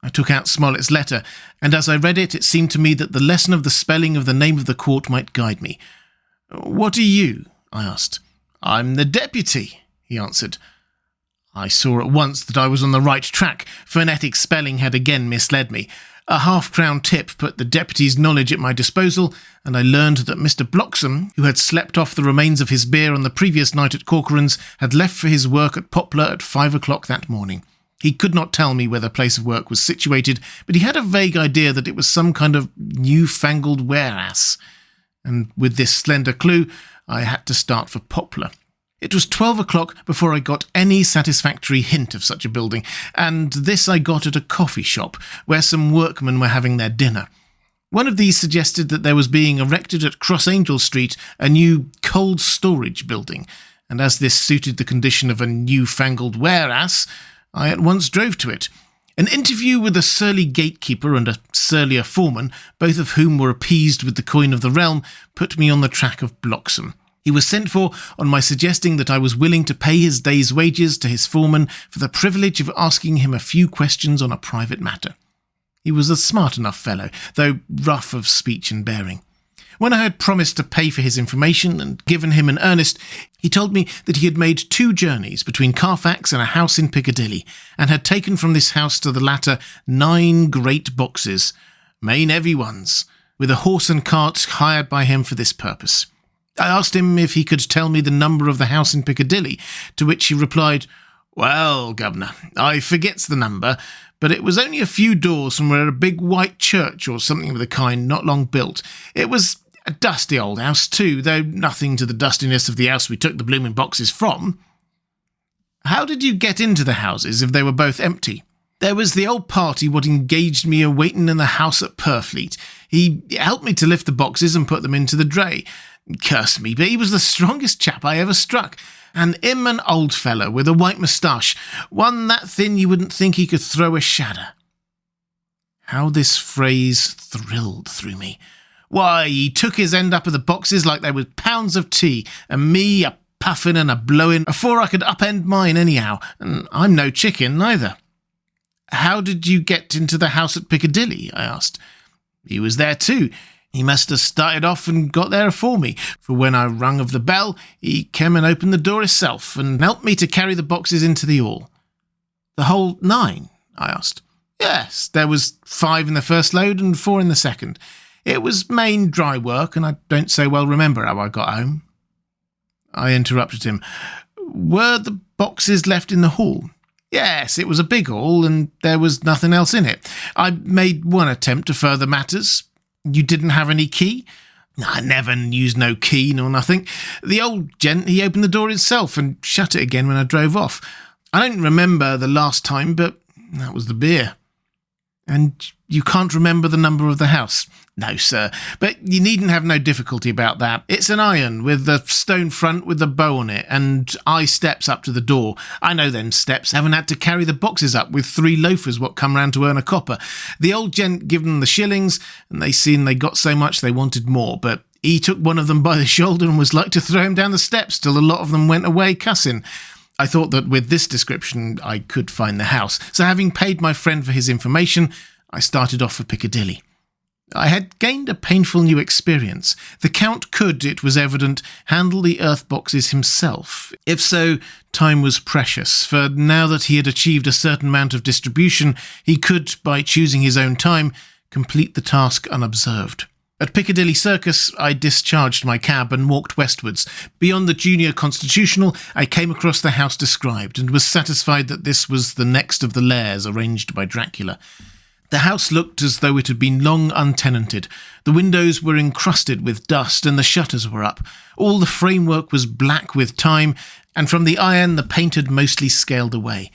I took out Smollett's letter, and as I read it, it seemed to me that the lesson of the spelling of the name of the court might guide me. What are you? I asked. I'm the deputy, he answered. I saw at once that I was on the right track. Phonetic spelling had again misled me. A half-crown tip put the deputy's knowledge at my disposal, and I learned that Mr. Bloxham, who had slept off the remains of his beer on the previous night at Corcoran's, had left for his work at Poplar at 5 o'clock that morning. He could not tell me where the place of work was situated, but he had a vague idea that it was some kind of new-fangled ware-ass. And with this slender clue, I had to start for Poplar. It was 12 o'clock before I got any satisfactory hint of such a building, and this I got at a coffee shop, where some workmen were having their dinner. One of these suggested that there was being erected at Cross Angel Street a new cold storage building, and as this suited the condition of a new-fangled ware-ass, I at once drove to it. An interview with a surly gatekeeper and a surlier foreman, both of whom were appeased with the coin of the realm, put me on the track of Bloxham. He was sent for on my suggesting that I was willing to pay his day's wages to his foreman for the privilege of asking him a few questions on a private matter. He was a smart enough fellow, though rough of speech and bearing. When I had promised to pay for his information and given him an earnest, he told me that he had made 2 journeys between Carfax and a house in Piccadilly, and had taken from this house to the latter 9 great boxes, main heavy ones, with a horse and cart hired by him for this purpose. I asked him if he could tell me the number of the house in Piccadilly, to which he replied, Well, governor, I forgets the number, but it was only a few doors from where a big white church or something of the kind not long built. It was a dusty old house too, though nothing to the dustiness of the house we took the blooming boxes from. How did you get into the houses if they were both empty? There was the old party what engaged me a waiting in the house at Purfleet. He helped me to lift the boxes and put them into the dray. Curse me, but he was the strongest chap I ever struck. And him an old fellow with a white moustache, one that thin you wouldn't think he could throw a shadder. How this phrase thrilled through me. Why, he took his end up of the boxes like they were pounds of tea, and me a puffin' and a blowin' afore I could upend mine anyhow, and I'm no chicken neither. How did you get into the house at Piccadilly? I asked. He was there too. He must have started off and got there afore me, for when I rung of the bell, he came and opened the door himself and helped me to carry the boxes into the hall. The whole 9? I asked. Yes, there was 5 in the first load and 4 in the second. It was main dry work, and I don't so well remember how I got home. I interrupted him. Were the boxes left in the hall? Yes, it was a big hall, and there was nothing else in it. I made one attempt to further matters. You didn't have any key? I never used no key nor nothing. The old gent, he opened the door himself and shut it again when I drove off. I don't remember the last time, but that was the beer. And you can't remember the number of the house? No, sir, but you needn't have no difficulty about that. It's an iron with the stone front with the bow on it, and I steps up to the door. I know them steps. Haven't had to carry the boxes up with 3 loafers what come round to earn a copper. The old gent give them the shillings, and they seen they got so much they wanted more, but he took one of them by the shoulder and was like to throw him down the steps till a lot of them went away cussing. I thought that with this description I could find the house, so having paid my friend for his information, I started off for Piccadilly. I had gained a painful new experience. The Count could, it was evident, handle the earth boxes himself. If so, time was precious, for now that he had achieved a certain amount of distribution, he could, by choosing his own time, complete the task unobserved. At Piccadilly Circus, I discharged my cab and walked westwards. Beyond the Junior Constitutional, I came across the house described, and was satisfied that this was the next of the lairs arranged by Dracula. The house looked as though it had been long untenanted. The windows were encrusted with dust, and the shutters were up. All the framework was black with time, and from the iron the paint had mostly scaled away.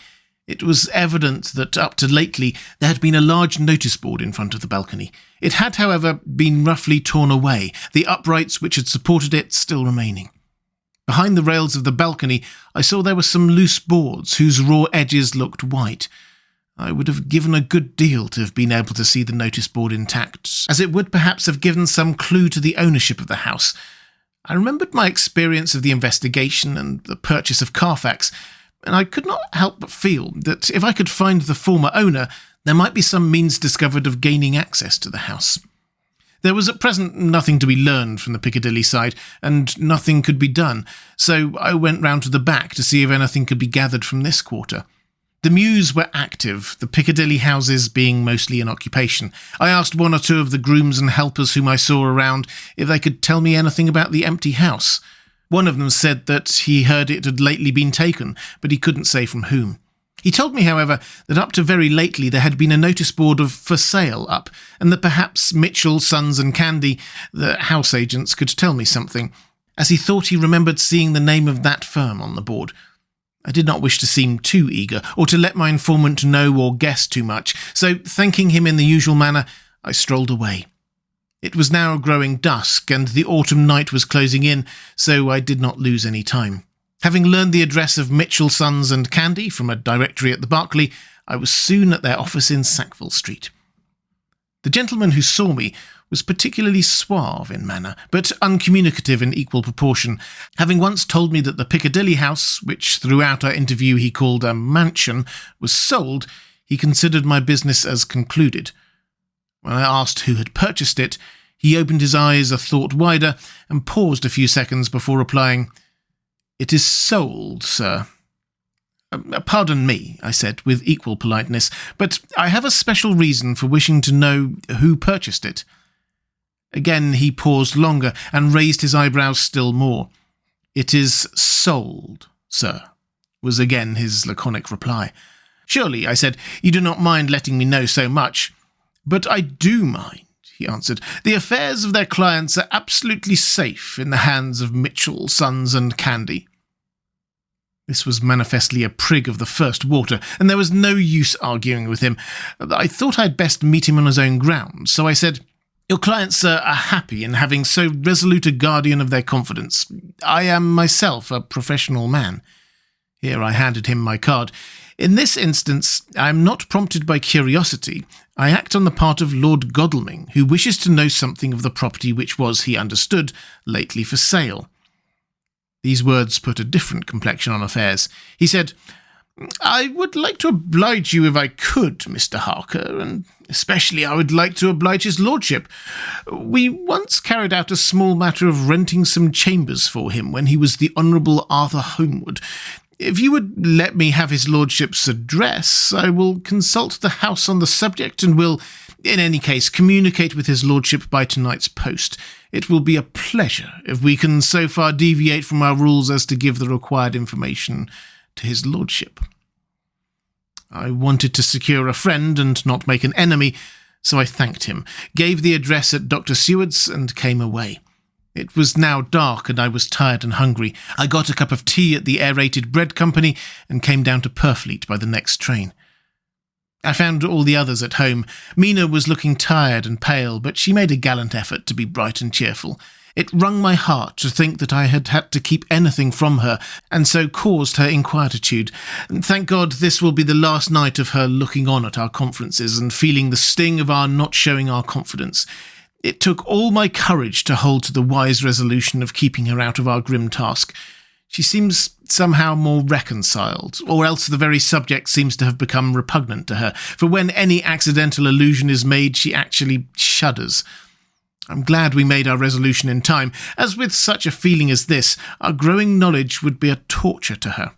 It was evident that up to lately there had been a large notice board in front of the balcony. It had, however, been roughly torn away, the uprights which had supported it still remaining. Behind the rails of the balcony I saw there were some loose boards whose raw edges looked white. I would have given a good deal to have been able to see the notice board intact, as it would perhaps have given some clue to the ownership of the house. I remembered my experience of the investigation and the purchase of Carfax, and I could not help but feel that if I could find the former owner, there might be some means discovered of gaining access to the house. There was at present nothing to be learned from the Piccadilly side, and nothing could be done, so I went round to the back to see if anything could be gathered from this quarter. The mews were active, the Piccadilly houses being mostly in occupation. I asked 1 or 2 of the grooms and helpers whom I saw around if they could tell me anything about the empty house. One of them said that he heard it had lately been taken, but he couldn't say from whom. He told me, however, that up to very lately there had been a notice board of "for sale" up, and that perhaps Mitchell, Sons and Candy, the house agents, could tell me something, as he thought he remembered seeing the name of that firm on the board. I did not wish to seem too eager, or to let my informant know or guess too much, so, thanking him in the usual manner, I strolled away. It was now growing dusk, and the autumn night was closing in, so I did not lose any time. Having learned the address of Mitchell, Sons and Candy from a directory at the Berkeley, I was soon at their office in Sackville Street. The gentleman who saw me was particularly suave in manner, but uncommunicative in equal proportion. Having once told me that the Piccadilly house, which throughout our interview he called a mansion, was sold, he considered my business as concluded. When I asked who had purchased it, he opened his eyes a thought wider, and paused a few seconds before replying, "It is sold, sir." "Pardon me," I said, with equal politeness, "but I have a special reason for wishing to know who purchased it." Again he paused longer, and raised his eyebrows still more. "It is sold, sir," was again his laconic reply. "Surely," I said, "you do not mind letting me know so much." "But I do mind," he answered. "The affairs of their clients are absolutely safe in the hands of Mitchell, Sons and Candy." This was manifestly a prig of the first water, and there was no use arguing with him. I thought I'd best meet him on his own ground, so I said, Your clients are happy in having so resolute a guardian of their confidence. I am myself a professional man." Here I handed him my card. "In this instance, I am not prompted by curiosity. I act on the part of Lord Godalming, who wishes to know something of the property which was, he understood, lately for sale." These words put a different complexion on affairs. He said, "I would like to oblige you if I could, Mr. Harker, and especially I would like to oblige his lordship. We once carried out a small matter of renting some chambers for him when he was the Honourable Arthur Homewood. If you would let me have his lordship's address, I will consult the house on the subject and will, in any case, communicate with his lordship by tonight's post. It will be a pleasure if we can so far deviate from our rules as to give the required information to his lordship." I wanted to secure a friend and not make an enemy, so I thanked him, gave the address at Dr. Seward's, and came away. It was now dark and I was tired and hungry. I got a cup of tea at the Aerated Bread Company and came down to Purfleet by the next train. I found all the others at home. Mina was looking tired and pale, but she made a gallant effort to be bright and cheerful. It wrung my heart to think that I had had to keep anything from her, and so caused her inquietude. Thank God this will be the last night of her looking on at our conferences and feeling the sting of our not showing our confidence. It took all my courage to hold to the wise resolution of keeping her out of our grim task. She seems somehow more reconciled, or else the very subject seems to have become repugnant to her, for when any accidental allusion is made, she actually shudders. I'm glad we made our resolution in time, as with such a feeling as this, our growing knowledge would be a torture to her.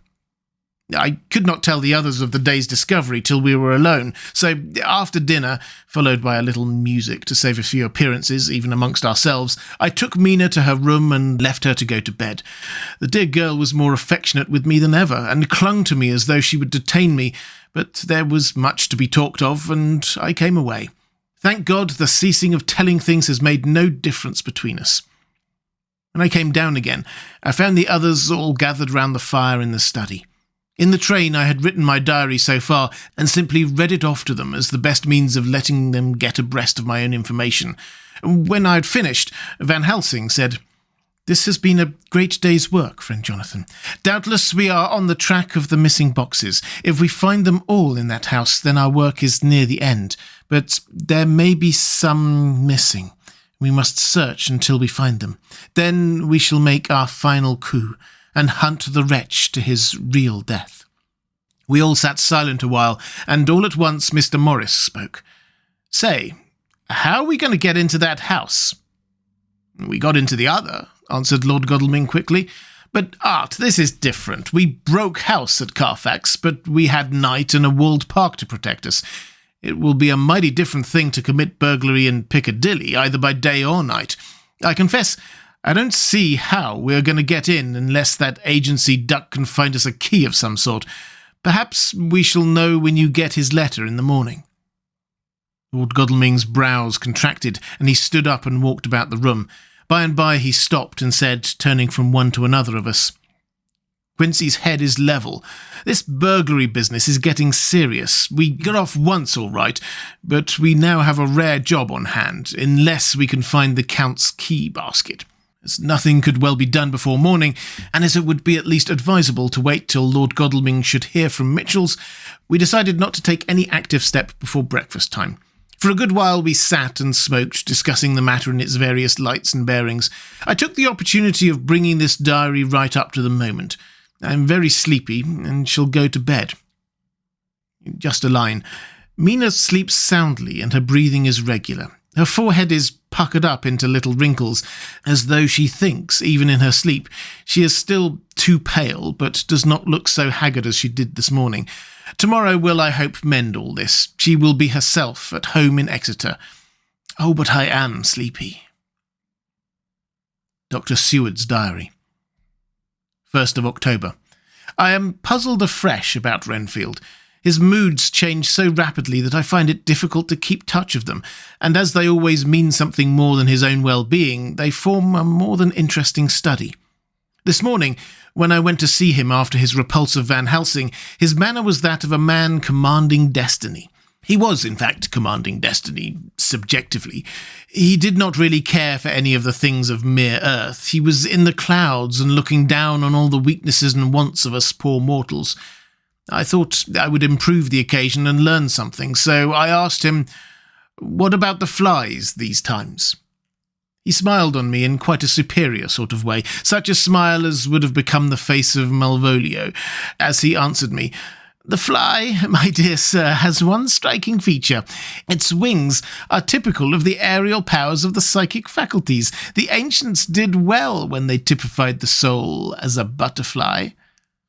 I could not tell the others of the day's discovery till we were alone, so after dinner, followed by a little music to save a few appearances, even amongst ourselves, I took Mina to her room and left her to go to bed. The dear girl was more affectionate with me than ever, and clung to me as though she would detain me, but there was much to be talked of, and I came away. Thank God the ceasing of telling things has made no difference between us. When I came down again, I found the others all gathered round the fire in the study. In the train I had written my diary so far, and simply read it off to them as the best means of letting them get abreast of my own information. When I had finished, Van Helsing said, "This has been a great day's work, friend Jonathan. Doubtless we are on the track of the missing boxes. If we find them all in that house, then our work is near the end. But there may be some missing. We must search until we find them. Then we shall make our final coup and hunt the wretch to his real death." We all sat silent a while, and all at once Mr. Morris spoke. "Say, how are we going to get into that house?" "We got into the other," answered Lord Godalming quickly. "But, Art, this is different. We broke house at Carfax, but we had night and a walled park to protect us. It will be a mighty different thing to commit burglary in Piccadilly, either by day or night. I confess, I don't see how we're going to get in unless that agency duck can find us a key of some sort. Perhaps we shall know when you get his letter in the morning." Lord Godalming's brows contracted, and he stood up and walked about the room. By and by he stopped and said, turning from one to another of us, "Quincy's head is level. This burglary business is getting serious. We got off once all right, but we now have a rare job on hand, unless we can find the Count's key basket. As nothing could well be done before morning, and as it would be at least advisable to wait till Lord Godalming should hear from Mitchell's, we decided not to take any active step before breakfast time. For a good while we sat and smoked, discussing the matter in its various lights and bearings. I took the opportunity of bringing this diary right up to the moment. I am very sleepy, and shall go to bed. Just a line. Mina sleeps soundly, and her breathing is regular. Her forehead is puckered up into little wrinkles, as though she thinks, even in her sleep, she is still too pale, but does not look so haggard as she did this morning. Tomorrow will, I hope, mend all this. She will be herself at home in Exeter. Oh, but I am sleepy. Dr. Seward's Diary. 1st of October. I am puzzled afresh about Renfield. His moods change so rapidly that I find it difficult to keep touch of them, and as they always mean something more than his own well-being, they form a more than interesting study. This morning, when I went to see him after his repulse of Van Helsing, his manner was that of a man commanding destiny. He was, in fact, commanding destiny, subjectively. He did not really care for any of the things of mere earth. He was in the clouds and looking down on all the weaknesses and wants of us poor mortals. I thought I would improve the occasion and learn something, so I asked him, "What about the flies these times?" He smiled on me in quite a superior sort of way, such a smile as would have become the face of Malvolio, as he answered me, "The fly, my dear sir, has one striking feature. Its wings are typical of the aerial powers of the psychic faculties. The ancients did well when they typified the soul as a butterfly."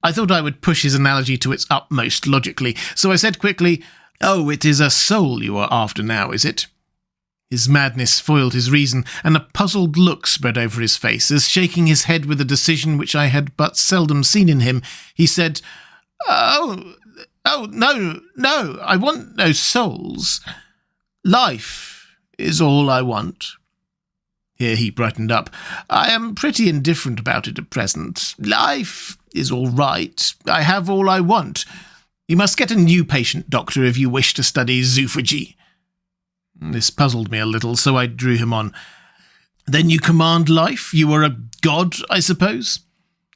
I thought I would push his analogy to its utmost logically, so I said quickly, "Oh, it is a soul you are after now, is it?" His madness foiled his reason, and a puzzled look spread over his face, as shaking his head with a decision which I had but seldom seen in him, he said, Oh, no, I want no souls. Life is all I want." Here he brightened up. "I am pretty indifferent about it at present. Life is all right. I have all I want. You must get a new patient, doctor, if you wish to study zoophagy." This puzzled me a little, so I drew him on. "Then you command life? You are a god, I suppose?"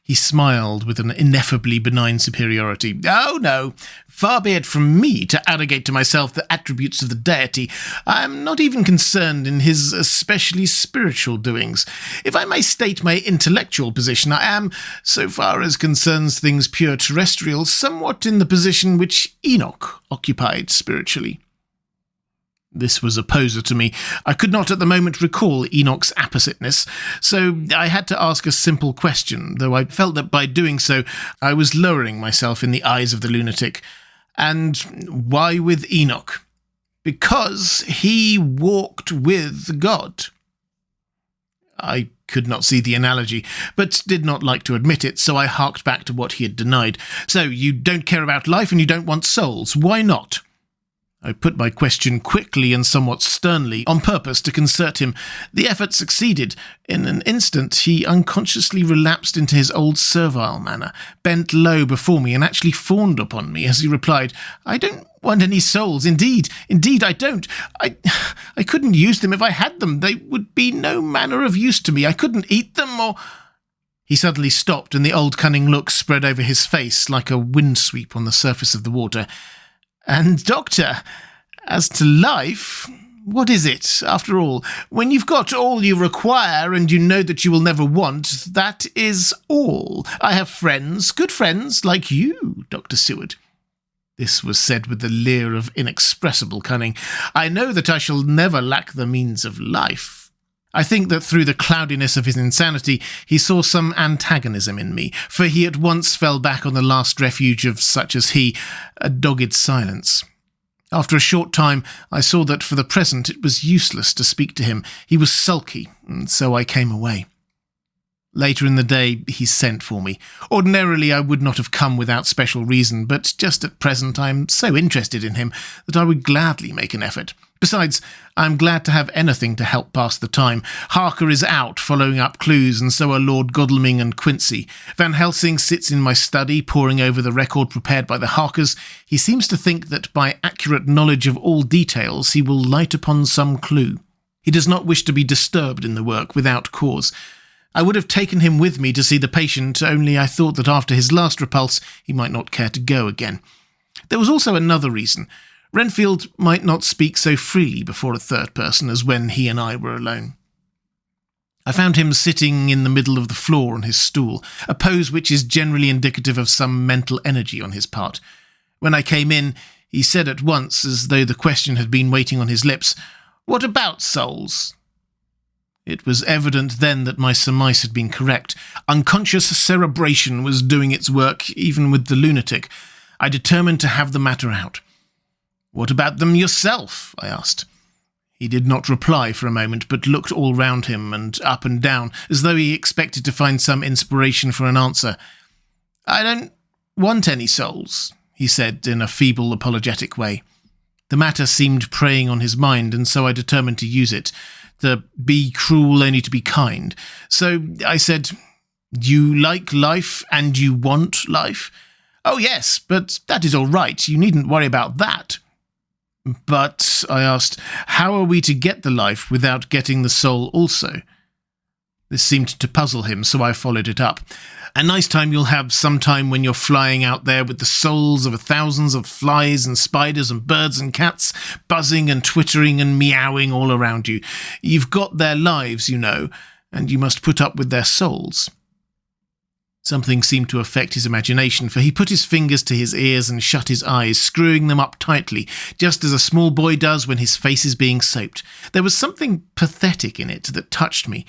He smiled with an ineffably benign superiority. "Oh, no. Far be it from me to arrogate to myself the attributes of the deity. I am not even concerned in his especially spiritual doings. If I may state my intellectual position, I am, so far as concerns things pure terrestrial, somewhat in the position which Enoch occupied spiritually." This was a poser to me. I could not at the moment recall Enoch's appositeness, so I had to ask a simple question, though I felt that by doing so I was lowering myself in the eyes of the lunatic. "And why with Enoch?" "Because he walked with God." I could not see the analogy, but did not like to admit it, so I harked back to what he had denied. "So you don't care about life and you don't want souls. Why not?" I put my question quickly and somewhat sternly, on purpose to concert him. The effort succeeded. In an instant he unconsciously relapsed into his old servile manner, bent low before me, and actually fawned upon me as he replied, "I don't want any souls. Indeed, I don't. I couldn't use them if I had them. They would be no manner of use to me. I couldn't eat them or—" He suddenly stopped, and the old cunning look spread over his face like a wind-sweep on the surface of the water. "And, doctor, as to life, what is it, after all? When you've got all you require and you know that you will never want, that is all. I have friends, good friends, like you, Dr. Seward." This was said with the leer of inexpressible cunning. "I know that I shall never lack the means of life." I think that through the cloudiness of his insanity he saw some antagonism in me, for he at once fell back on the last refuge of such as he, a dogged silence. After a short time I saw that for the present it was useless to speak to him. He was sulky, and so I came away. Later in the day he sent for me. Ordinarily I would not have come without special reason, but just at present I am so interested in him that I would gladly make an effort. Besides, I am glad to have anything to help pass the time. Harker is out following up clues, and so are Lord Godalming and Quincy. Van Helsing sits in my study poring over the record prepared by the Harkers. He seems to think that by accurate knowledge of all details he will light upon some clue. He does not wish to be disturbed in the work without cause. I would have taken him with me to see the patient, only I thought that after his last repulse he might not care to go again. There was also another reason. Renfield might not speak so freely before a third person as when he and I were alone. I found him sitting in the middle of the floor on his stool, a pose which is generally indicative of some mental energy on his part. When I came in, he said at once, as though the question had been waiting on his lips, "What about souls?" It was evident then that my surmise had been correct. Unconscious cerebration was doing its work, even with the lunatic. I determined to have the matter out. "What about them yourself?" I asked. He did not reply for a moment, but looked all round him and up and down, as though he expected to find some inspiration for an answer. "I don't want any souls," he said in a feeble, apologetic way. The matter seemed preying on his mind, and so I determined to use it, to be cruel only to be kind. So I said, "You like life and you want life?" "Oh yes, but that is all right. You needn't worry about that." But, I asked, how are we to get the life without getting the soul also? This seemed to puzzle him, so I followed it up. A nice time you'll have sometime when you're flying out there with the souls of thousands of flies and spiders and birds and cats buzzing and twittering and meowing all around you. You've got their lives, you know, and you must put up with their souls. Something seemed to affect his imagination, for he put his fingers to his ears and shut his eyes, screwing them up tightly, just as a small boy does when his face is being soaped. There was something pathetic in it that touched me.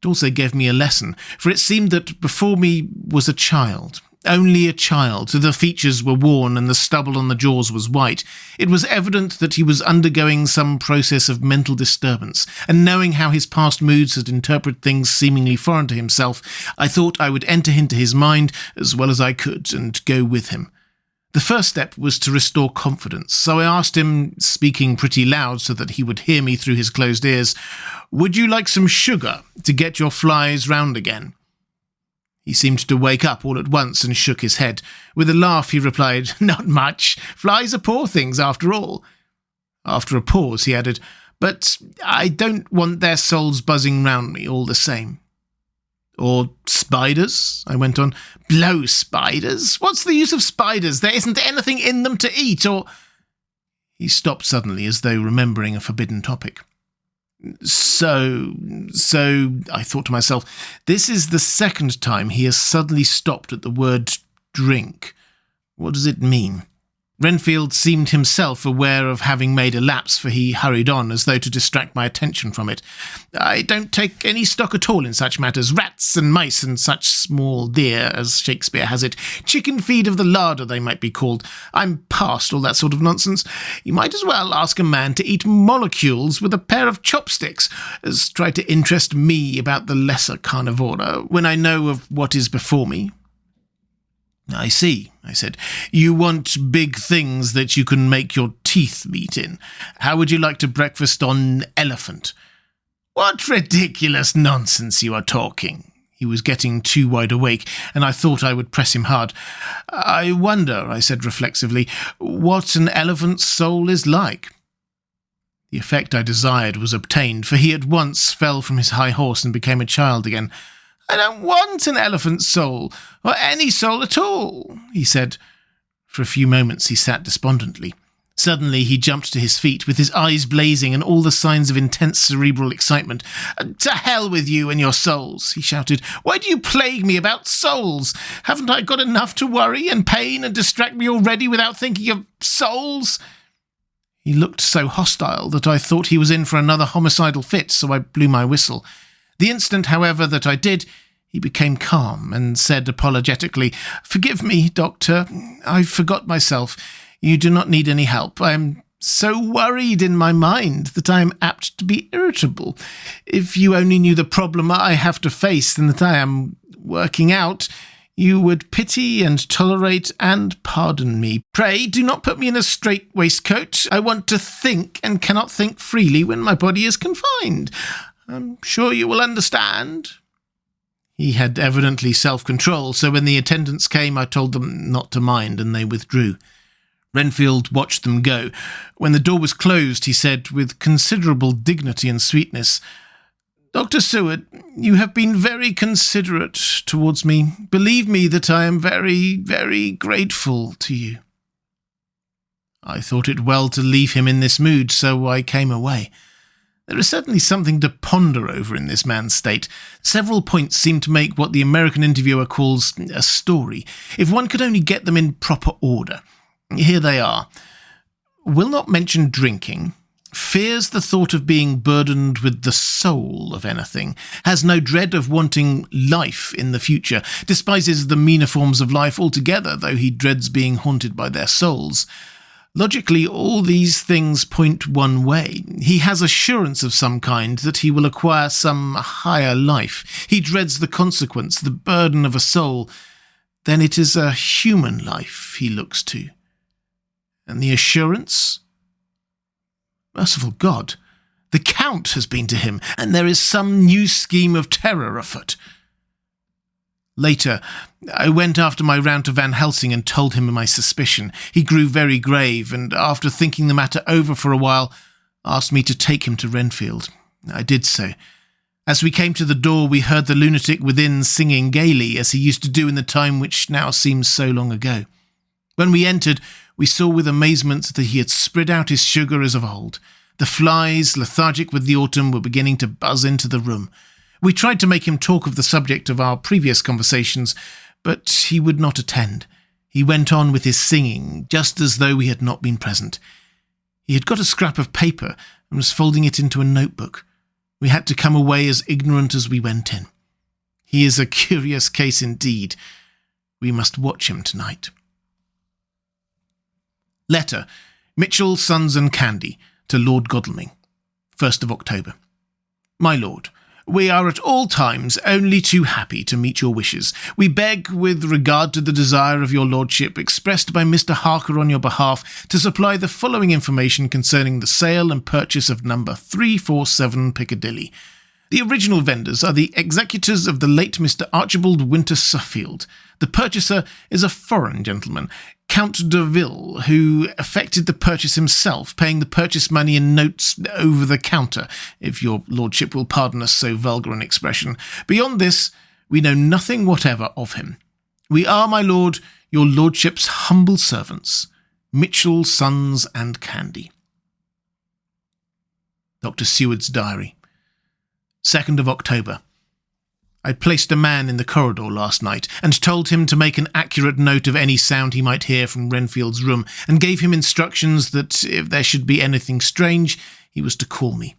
It also gave me a lesson, for it seemed that before me was a child, only a child. The features were worn and the stubble on the jaws was white. It was evident that he was undergoing some process of mental disturbance, and knowing how his past moods had interpreted things seemingly foreign to himself, I thought I would enter into his mind as well as I could and go with him. The first step was to restore confidence, so I asked him, speaking pretty loud so that he would hear me through his closed ears, "Would you like some sugar to get your flies round again?" He seemed to wake up all at once and shook his head. With a laugh he replied, "Not much. Flies are poor things after all." After a pause he added, "But I don't want their souls buzzing round me all the same." "Or spiders?" I went on. "Blow spiders! What's the use of spiders? There isn't anything in them to eat, or—" He stopped suddenly, as though remembering a forbidden topic. So, I thought to myself, this is the second time he has suddenly stopped at the word drink. What does it mean? Renfield seemed himself aware of having made a lapse, for he hurried on, as though to distract my attention from it. "I don't take any stock at all in such matters. Rats and mice and such small deer, as Shakespeare has it. Chicken feed of the larder, they might be called. I'm past all that sort of nonsense. You might as well ask a man to eat molecules with a pair of chopsticks as try to interest me about the lesser carnivora when I know of what is before me." "I see," I said. "You want big things that you can make your teeth meet in. How would you like to breakfast on elephant?" "What ridiculous nonsense you are talking." He was getting too wide awake, and I thought I would press him hard. "I wonder," I said reflexively, "what an elephant's soul is like." The effect I desired was obtained, for he at once fell from his high horse and became a child again. "I don't want an elephant's soul, or any soul at all," he said. For a few moments he sat despondently. Suddenly he jumped to his feet, with his eyes blazing and all the signs of intense cerebral excitement. "To hell with you and your souls," he shouted. "Why do you plague me about souls? Haven't I got enough to worry and pain and distract me already without thinking of souls?" He looked so hostile that I thought he was in for another homicidal fit, so I blew my whistle. The instant, however, that I did, he became calm and said apologetically, "Forgive me, Doctor. I forgot myself. You do not need any help. I am so worried in my mind that I am apt to be irritable. If you only knew the problem I have to face and that I am working out, you would pity and tolerate and pardon me. Pray do not put me in a strait waistcoat. I want to think and cannot think freely when my body is confined. I'm sure you will understand." He had evidently self-control, so when the attendants came I told them not to mind, and they withdrew. Renfield watched them go. When the door was closed, he said, with considerable dignity and sweetness, "Dr. Seward, you have been very considerate towards me. Believe me that I am very, very grateful to you." I thought it well to leave him in this mood, so I came away. There is certainly something to ponder over in this man's state. Several points seem to make what the American interviewer calls a story, if one could only get them in proper order. Here they are. Will not mention drinking. Fears the thought of being burdened with the soul of anything. Has no dread of wanting life in the future. Despises the meaner forms of life altogether, though he dreads being haunted by their souls. Logically, all these things point one way. He has assurance of some kind that he will acquire some higher life. He dreads the consequence, the burden of a soul. Then it is a human life he looks to. And the assurance? Merciful God, the Count has been to him, and there is some new scheme of terror afoot. Later, I went after my round to Van Helsing and told him my suspicion. He grew very grave, and after thinking the matter over for a while, asked me to take him to Renfield. I did so. As we came to the door, we heard the lunatic within singing gaily, as he used to do in the time which now seems so long ago. When we entered, we saw with amazement that he had spread out his sugar as of old. The flies, lethargic with the autumn, were beginning to buzz into the room. We tried to make him talk of the subject of our previous conversations, but he would not attend. He went on with his singing, just as though we had not been present. He had got a scrap of paper and was folding it into a notebook. We had to come away as ignorant as we went in. He is a curious case indeed. We must watch him tonight. Letter, Mitchell, Sons and Candy, to Lord Godalming, 1st of October. My Lord, we are at all times only too happy to meet your wishes. We beg, with regard to the desire of your lordship expressed by Mr. Harker on your behalf, to supply the following information concerning the sale and purchase of number 347 Piccadilly. The original vendors are the executors of the late Mr. Archibald Winter Suffield. The purchaser is a foreign gentleman, Count de Ville, who effected the purchase himself, paying the purchase money in notes over the counter, if your lordship will pardon us so vulgar an expression. Beyond this, we know nothing whatever of him. We are, my lord, your lordship's humble servants, Mitchell, Sons and Candy. Dr. Seward's Diary, 2nd of October. I placed a man in the corridor last night and told him to make an accurate note of any sound he might hear from Renfield's room, and gave him instructions that if there should be anything strange, he was to call me.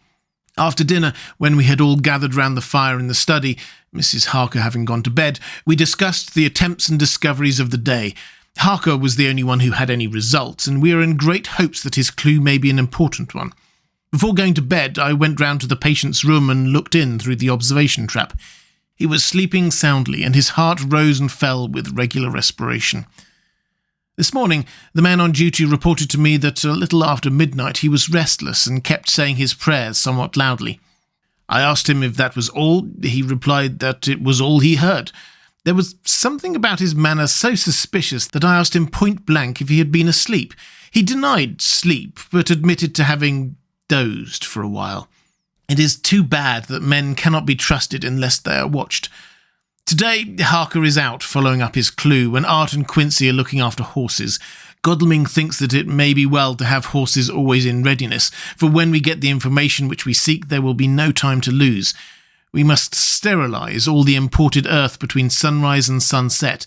After dinner, when we had all gathered round the fire in the study, Mrs. Harker having gone to bed, we discussed the attempts and discoveries of the day. Harker was the only one who had any results, and we are in great hopes that his clue may be an important one. Before going to bed, I went round to the patient's room and looked in through the observation trap. He was sleeping soundly, and his heart rose and fell with regular respiration. This morning, the man on duty reported to me that a little after midnight he was restless and kept saying his prayers somewhat loudly. I asked him if that was all. He replied that it was all he heard. There was something about his manner so suspicious that I asked him point blank if he had been asleep. He denied sleep, but admitted to having dozed for a while. It is too bad that men cannot be trusted unless they are watched. Today, Harker is out following up his clue, and Art and Quincy are looking after horses. Godalming thinks that it may be well to have horses always in readiness, for when we get the information which we seek, there will be no time to lose. We must sterilise all the imported earth between sunrise and sunset.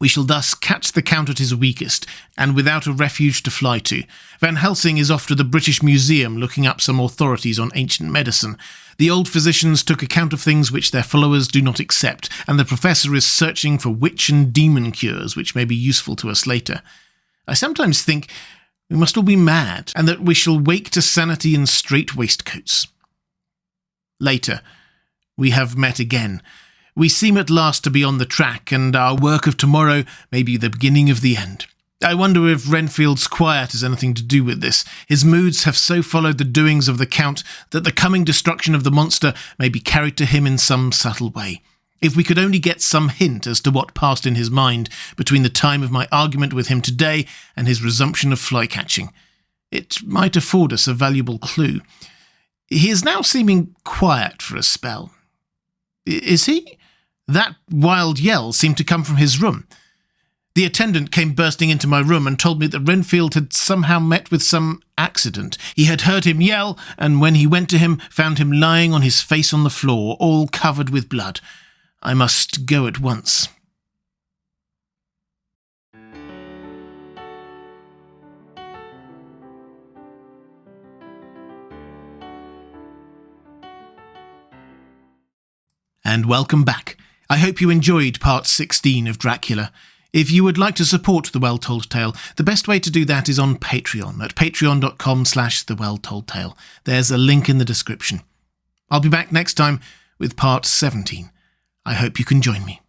We shall thus catch the Count at his weakest, and without a refuge to fly to. Van Helsing is off to the British Museum looking up some authorities on ancient medicine. The old physicians took account of things which their followers do not accept, and the professor is searching for witch and demon cures which may be useful to us later. I sometimes think we must all be mad, and that we shall wake to sanity in strait waistcoats. Later, we have met again. We seem at last to be on the track, and our work of tomorrow may be the beginning of the end. I wonder if Renfield's quiet has anything to do with this. His moods have so followed the doings of the Count that the coming destruction of the monster may be carried to him in some subtle way. If we could only get some hint as to what passed in his mind between the time of my argument with him today and his resumption of fly-catching, it might afford us a valuable clue. He is now seeming quiet for a spell. Is he? That wild yell seemed to come from his room. The attendant came bursting into my room and told me that Renfield had somehow met with some accident. He had heard him yell, and when he went to him, found him lying on his face on the floor, all covered with blood. I must go at once. And welcome back. I hope you enjoyed part 16 of Dracula. If you would like to support The Well Told Tale, the best way to do that is on Patreon at patreon.com/thewelltoldtale. There's a link in the description. I'll be back next time with part 17. I hope you can join me.